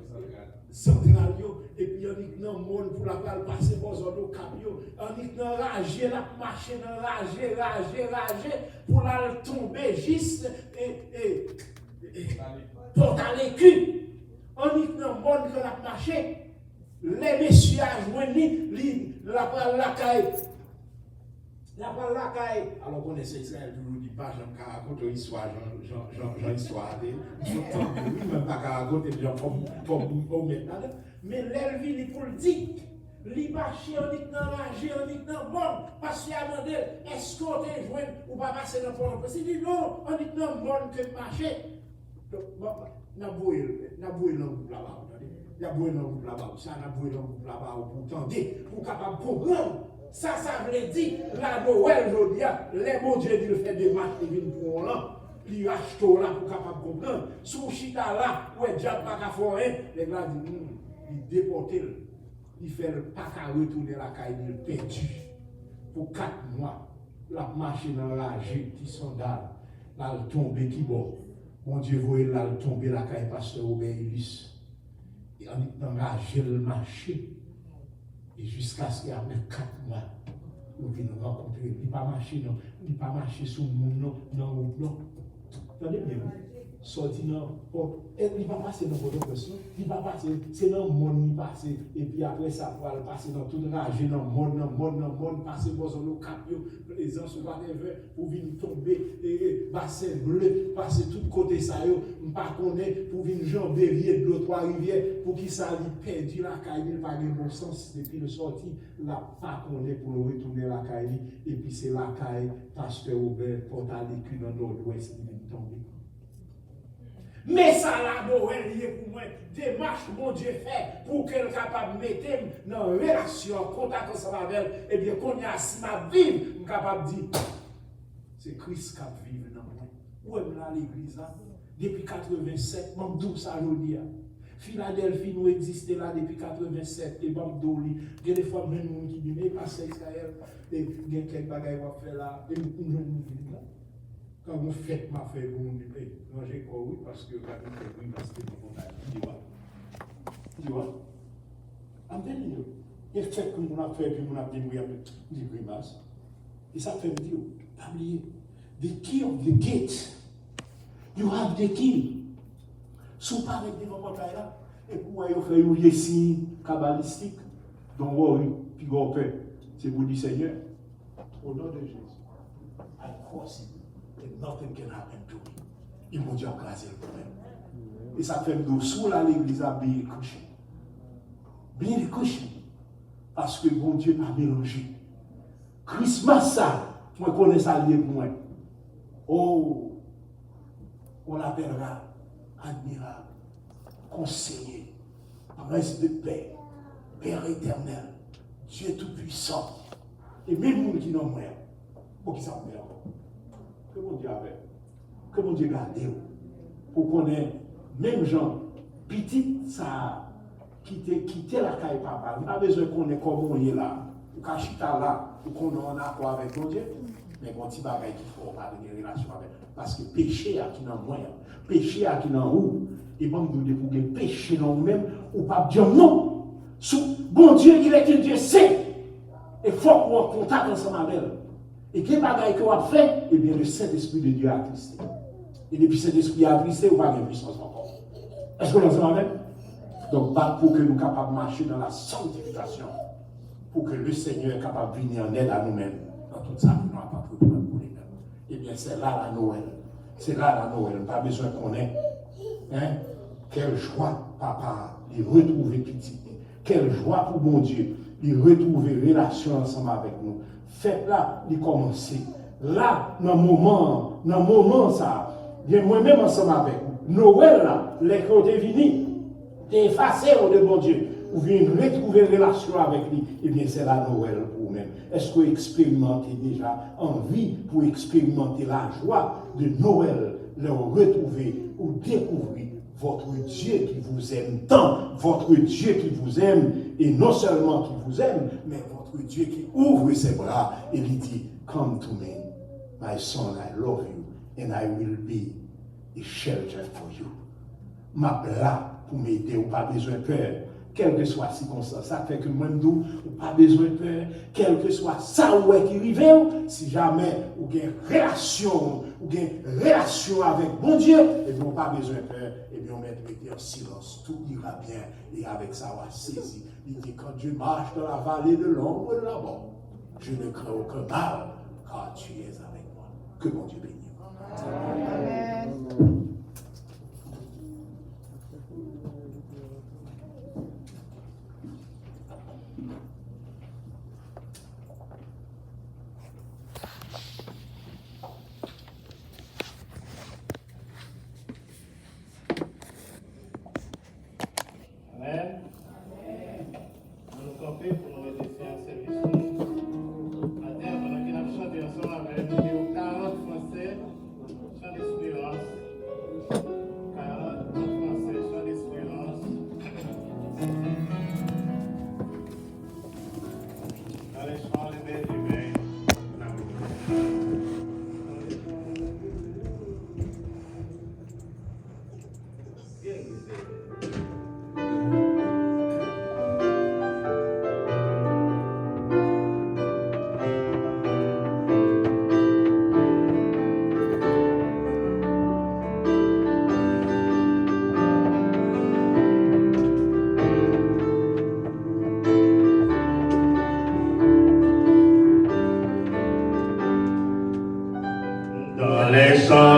central, et puis on est dans le monde pour la passer dans la zone au cap, on est dans ragé, la marcher dans ragé, pour la tomber juste et porte à l'écu. On est dans le monde que la marché. Les messieurs ont joint la caille. Alors, on essaie Israël, je ne dis pas, j'en raconte l'histoire, j'en histoire. Je ne même pas raconter, comme maintenant. Mais l'Elvin, il pour le dire, il marche, on est dans l'âge, on est dans le monde. Parce qu'il y a demandé, est-ce qu'on est joint ou pas passer dans le monde? Il dit non, on est dans le monde que marcher. Donc, n'a boué dans le groupe là-bas. Il y a boué dans le groupe là-bas. Ça n'a boué dans le groupe là-bas pour tenter, pour capable comprendre. Ça veut dire, la Noël, je dis, les bons dieux, ils font des marches, ils viennent pour là. Ils achètent là pour capable comprendre. Sous Chita là, où est déjà pas qu'à faire rien, les gars disent, ils déportent, ils font pas qu'à retourner la caille, ils perdu. Pour 4 mois, la marche dans la gîte, qui sont là, elle tombe, qui bon. Mon Dieu, vous voyez là, tomber la caille, pasteur Aubert Ulysse. Et on est engagé le marché. Et jusqu'à ce qu'il y ait 4 mois, nous venons rencontrer. Il ne pas marcher, non. Il ne pas marcher sur le monde, non. Attendez bien, sorti dans il ne va pas passer dans votre question. Il va passer, c'est dans le monde qui passe. Et puis après ça, il va passer dans tout le rage, dans le monde, passer dans le cap, les gens sont pour venir tomber, et bassin bleu, passer tout côté ça, on ne pas connaître, pour venir jamber de l'eau, 3 rivières, pour qu'il s'allie perdu la caille, il va gagner bon sens depuis le sorti, là, pas connaître pour retourner la caille, et puis c'est la caille, pasteur Aubert, porte à l'écu dans l'ouest, il vient tomber. Mais ça là, Noël, il est pour moi, démarche mon Dieu fait pour qu'elle soit capable de mettre dans une relation, contact ensemble avec elle, et bien qu'on y a si ma vie, je suis capable de dire, c'est Christ qui vit dans moi. Où est là l'église là? Depuis 87, je dis ça aujourd'hui. Philadelphie nous existe là depuis 87, et je dis, il y a des fois, même gens qui disent, mais pasteur Israël, et il y a quelques bagages à faire là, et nous là. Quand vous faites ma fête, vous me dites, mangez quoi, oui, parce que vous avez fait oui, parce que vous avez dit, tu vois. I'm telling you. Et fait que vous avez fait, puis vous avez dit, oui, avec des grimaces. Et ça fait me dire, pas oublier. the key of the gate. You have the key. Sous pas avec des moments là, et pour vous faire un signe kabbalistique, donc oui, puis vous peur. C'est pour dire Seigneur, au nom de Jésus, I cross it, and nothing can happen to me. Il m'a dit écraser le problème. Et ça fait nous sous la l'église à bien coucher. Bien coucher. Parce que bon Dieu a mélangé. Christmas ça, moi connais ça lié pour moi. Oh, on l'appellera admirable, conseiller, prince de paix, Père éternel, Dieu tout-puissant. Et même les gens qui n'ont moins, pour qui ça me fait encore. Que mon Dieu avait, que mon Dieu garde, pour qu'on ait, même gens, petit, ça, quitter la caille papa, on n'a pas besoin qu'on ait comme on est là, ou qu'on chita là, ou qu'on est en accord avec mon Dieu, mais quand il va qu'il faut pas de relation avec. Parce que péché à qui n'a moyen, péché à qui n'a où, et bon, nous devons péché dans nous-mêmes, ou pas dire non. Bon Dieu, il est un Dieu saint. Et il faut qu'on ait en contact ensemble avec elle. Et quel bagage qu'on a fait, eh bien le Saint-Esprit de Dieu a attristé. Et depuis le Saint-Esprit a attristé, on va gagner puissance encore. Est-ce que nous sommes avec? Donc, pour que nous soyons capables de marcher dans la sanctification, pour que le Seigneur soit capable de venir en aide à nous-mêmes, dans tout ça, nous n'avons pas de problème pour les mêmes. Eh bien, c'est là la Noël. C'est là la Noël. Pas besoin qu'on ait. Hein? Quelle joie, papa, de retrouver petit. Quelle joie pour mon Dieu, de retrouver relation ensemble avec nous. Faites-là, de commencer. Là, dans le moment, ça, bien moi-même ensemble avec vous. Noël, là, les côtés finis, d'effacer de mon Dieu, ou venir retrouver relation avec lui, eh bien, c'est la Noël pour vous-même. Est-ce que vous expérimentez déjà envie pour expérimenter la joie de Noël, le retrouver ou découvrir votre Dieu qui vous aime tant, votre Dieu qui vous aime, et non seulement qui vous aime, mais votre Dieu qui ouvre ses bras et lui dit, come to me, my son, I love you, and I will be a shelter for you. Ma là pour m'aider, ou pas besoin de peur, quelle que soit la circonstance. Ça fait que moi, nous, ou pas besoin de peur, quel que soit ça où est qui arrive, si jamais ou avez une relation avec bon Dieu, et bien, on n'a pas besoin de peur, et bien, on met en silence, tout ira bien, et avec ça, on va saisir. Il dit, quand je marche dans la vallée de l'ombre de la mort, je ne crains aucun mal, car tu es avec moi. Que mon Dieu bénisse. Amen.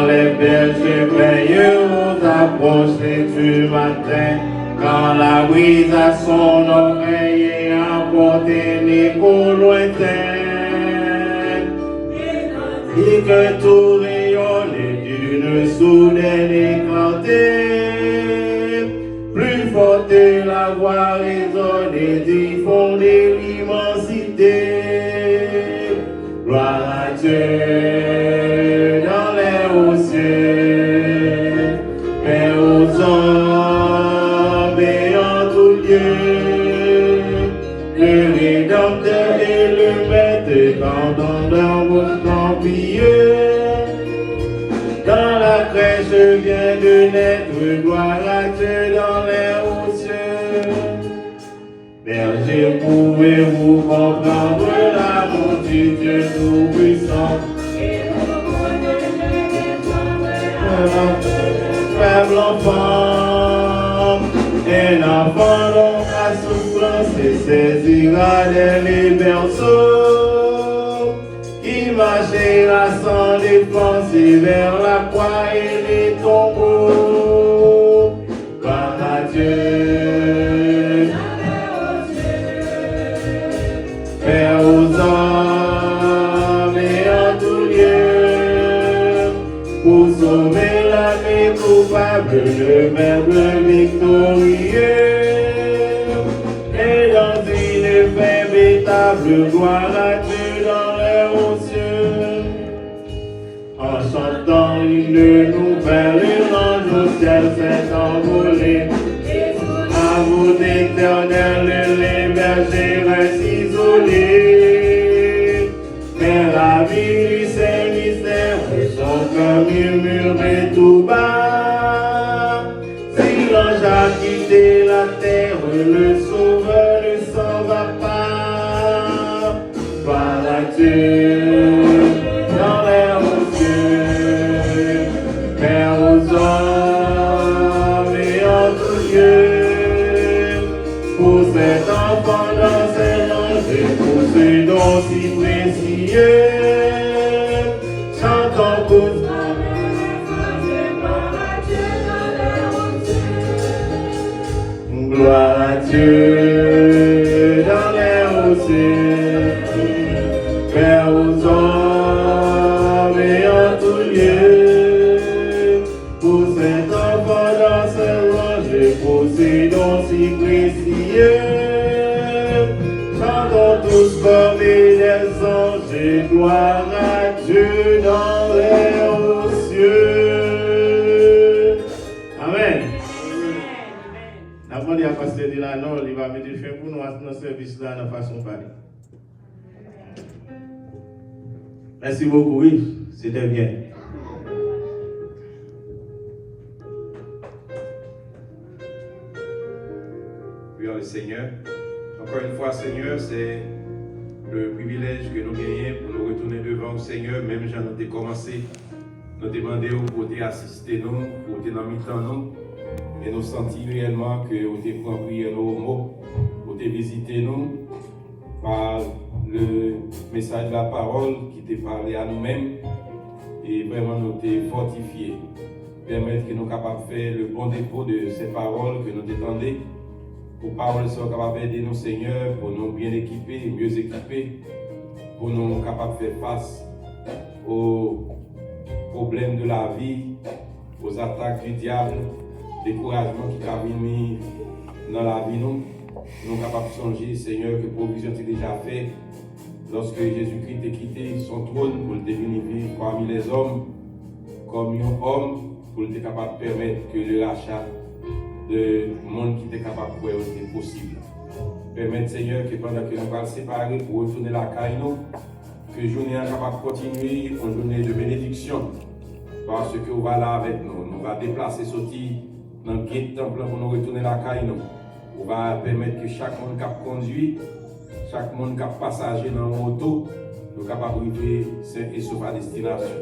Les bergers veilleux approchent du matin, quand la brise à son oreille apporte un écho lointain, et que tout rayonne d'une soudaine éclatée, plus forte la voix résonne et diffonder l'immensité. Gloire à Dieu. Père aux hommes et en tout lieu, le Rédempteur et le Maître pendant dans votre empire. Dans la crèche vient de naître, gloire à Dieu dans les hauts cieux. Berger, pouvez-vous comprendre l'amour du Dieu tout-puissant? Et nous faible enfant, un enfant donc à souffrance et saisira les berceaux, qui marchera sans défense et vers la croix et les tombeaux. Par Dieu, Père aux hommes et en tout lieu, pour sauver l'âme coupable, le Verbe victorieux, et dans une infaible gloire à Dieu dans les hauts cieux. En chantant une nouvelle, l'ange au ciel s'est envolé. À vous d'éternel, les bergers restent isolés. Mais la vie, ses mystères, son cœur murmurait tout bas. Si l'ange a quitté la terre, le sauveur ne s'en va pas. Par la Dieu, dans les hauts cieux, Père aux hommes et en tout lieu, pour cet enfant dans ses anges et pour ce dont si précieux, chantons tous. Gloire à Dieu dans les hauts cieux, Père aux hommes et en tout lieu, pour cet enfant dans ses anges et pour ces dons si précieux, chantons tous comme des anges et gloire à Dieu dans les hauts cieux. Amen. Avant de passer de la Nord, il va mettre fin pour nous dans ce service-là de façon pareille. Merci beaucoup, oui, c'était bien. Prions le Seigneur. Encore une fois, Seigneur, c'est le privilège que nous gagnons pour nous retourner devant le Seigneur, même si nous avons commencé, nous demander au côté assister nous, pour nous dans mi-temps nous, et nous sentir réellement que nous avons pris nos mots, pour te visiter nous, par le message de la parole qui t'a parlé à nous-mêmes, et vraiment nous t'es fortifié. Permettre que nous soyons capables de faire le bon dépôt de ces paroles que nous t'étendons, pour paroles soient capables d'aider nous, Seigneur, pour nous bien équiper, mieux équiper, pour nous capables de faire face aux problèmes de la vie, aux attaques du diable, découragement qui a mis dans la vie nous. Nous sommes capables de songer, Seigneur, que provision tu déjà fait lorsque Jésus-Christ t'a quitté son trône pour devenir vivre parmi les hommes, comme un homme, pour être capable de permettre que le rachat de monde qui était capable de faire était possible. Permettre, Seigneur, que pendant que nous allons séparer pour retourner la caille, que la journée est capable de continuer une journée de bénédiction, parce que nous va là avec nous. Nous va déplacer, sortir dans le guet temple pour nous retourner la caille. On va permettre que chaque monde qui conduit, chaque monde qui passager dans l'auto, nous capable de vivre et sauver à destination.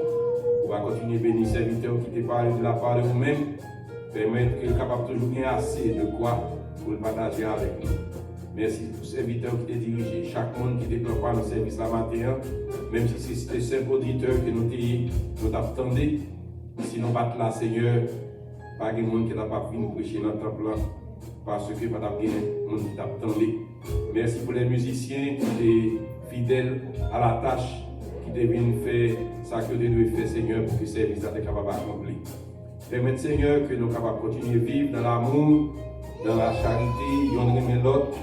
On va continuer à bénir les serviteurs qui te parlent de la part de nous-mêmes, permettre qu'ils soient capables toujours bien assez de quoi pour le partager avec nous. Merci pour ces serviteurs qui te dirigent, chaque monde qui te prépare le service la matin, même si c'est le simple auditeur que nous t'attendons. Si nous battons là, Seigneur, pas de monde qui n'a pas pu nous prêcher dans le temple, parce que pas de monde qui t'attendait. Merci pour les musiciens qui étaient fidèles à la tâche, qui deviennent faire ça que Dieu doit faire, Seigneur, pour que le service soit capable d'accomplir. Permettez, Seigneur, que nous soyons capables de continuer à vivre dans l'amour, dans la charité, l'un et l'autre,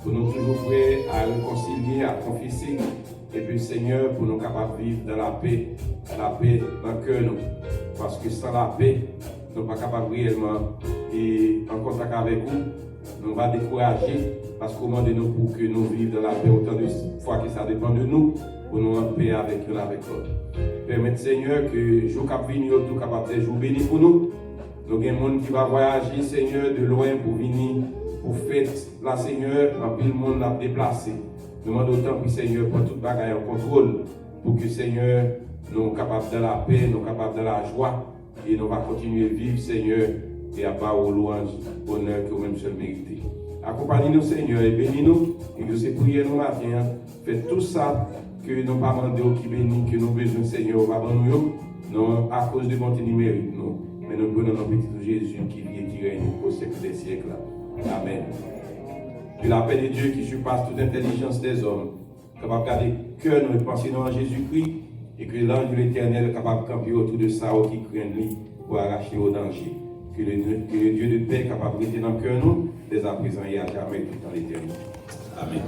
pour nous toujours prêts à réconcilier, à confesser. Et puis, Seigneur, pour nous capables de vivre dans la paix dans le cœur. Parce que sans la paix, nous ne sommes pas capables réellement d'être en contact avec vous. Nous va décourager parce qu'au moment de nous, pour que nous vivions dans la paix autant de fois que ça dépend de nous, pour nous en paix avec l'autre. Permettez, Seigneur, que je sois capable de venir tout capable de jour béni pour nous. Nous avons des gens qui vont voyager, Seigneur, de loin pour venir pour fête la Seigneur, en plus le monde l'a déplacé. Nous demandons autant que Seigneur pour toute bagaille en contrôle, pour que Seigneur nous capables de la paix, nous capables de la joie, Et nous allons continuer à vivre, Seigneur, et à part aux louanges, honneur que vous-même seul méritez. Accompagnez-nous, Seigneur, et bénis-nous. Et que ces prières nous matin, faites tout ça que nous pas demandé qui bénit, que nous besoin, Seigneur, va nous, non à cause de bonté numérique, non. Mais nous prenons notre petit Jésus qui vit et qui règne au siècle des siècles. Amen. Que la paix de Dieu qui surpasse toute intelligence des hommes, capable de garder cœur nous et penser dans Jésus-Christ, et que l'ange de l'Éternel est capable de camper autour de ça qui craignent lui pour arracher au danger. Que le Dieu de paix est capable de rester dans le cœur nous, dès à présent et à jamais, tout dans l'éternité. Amen.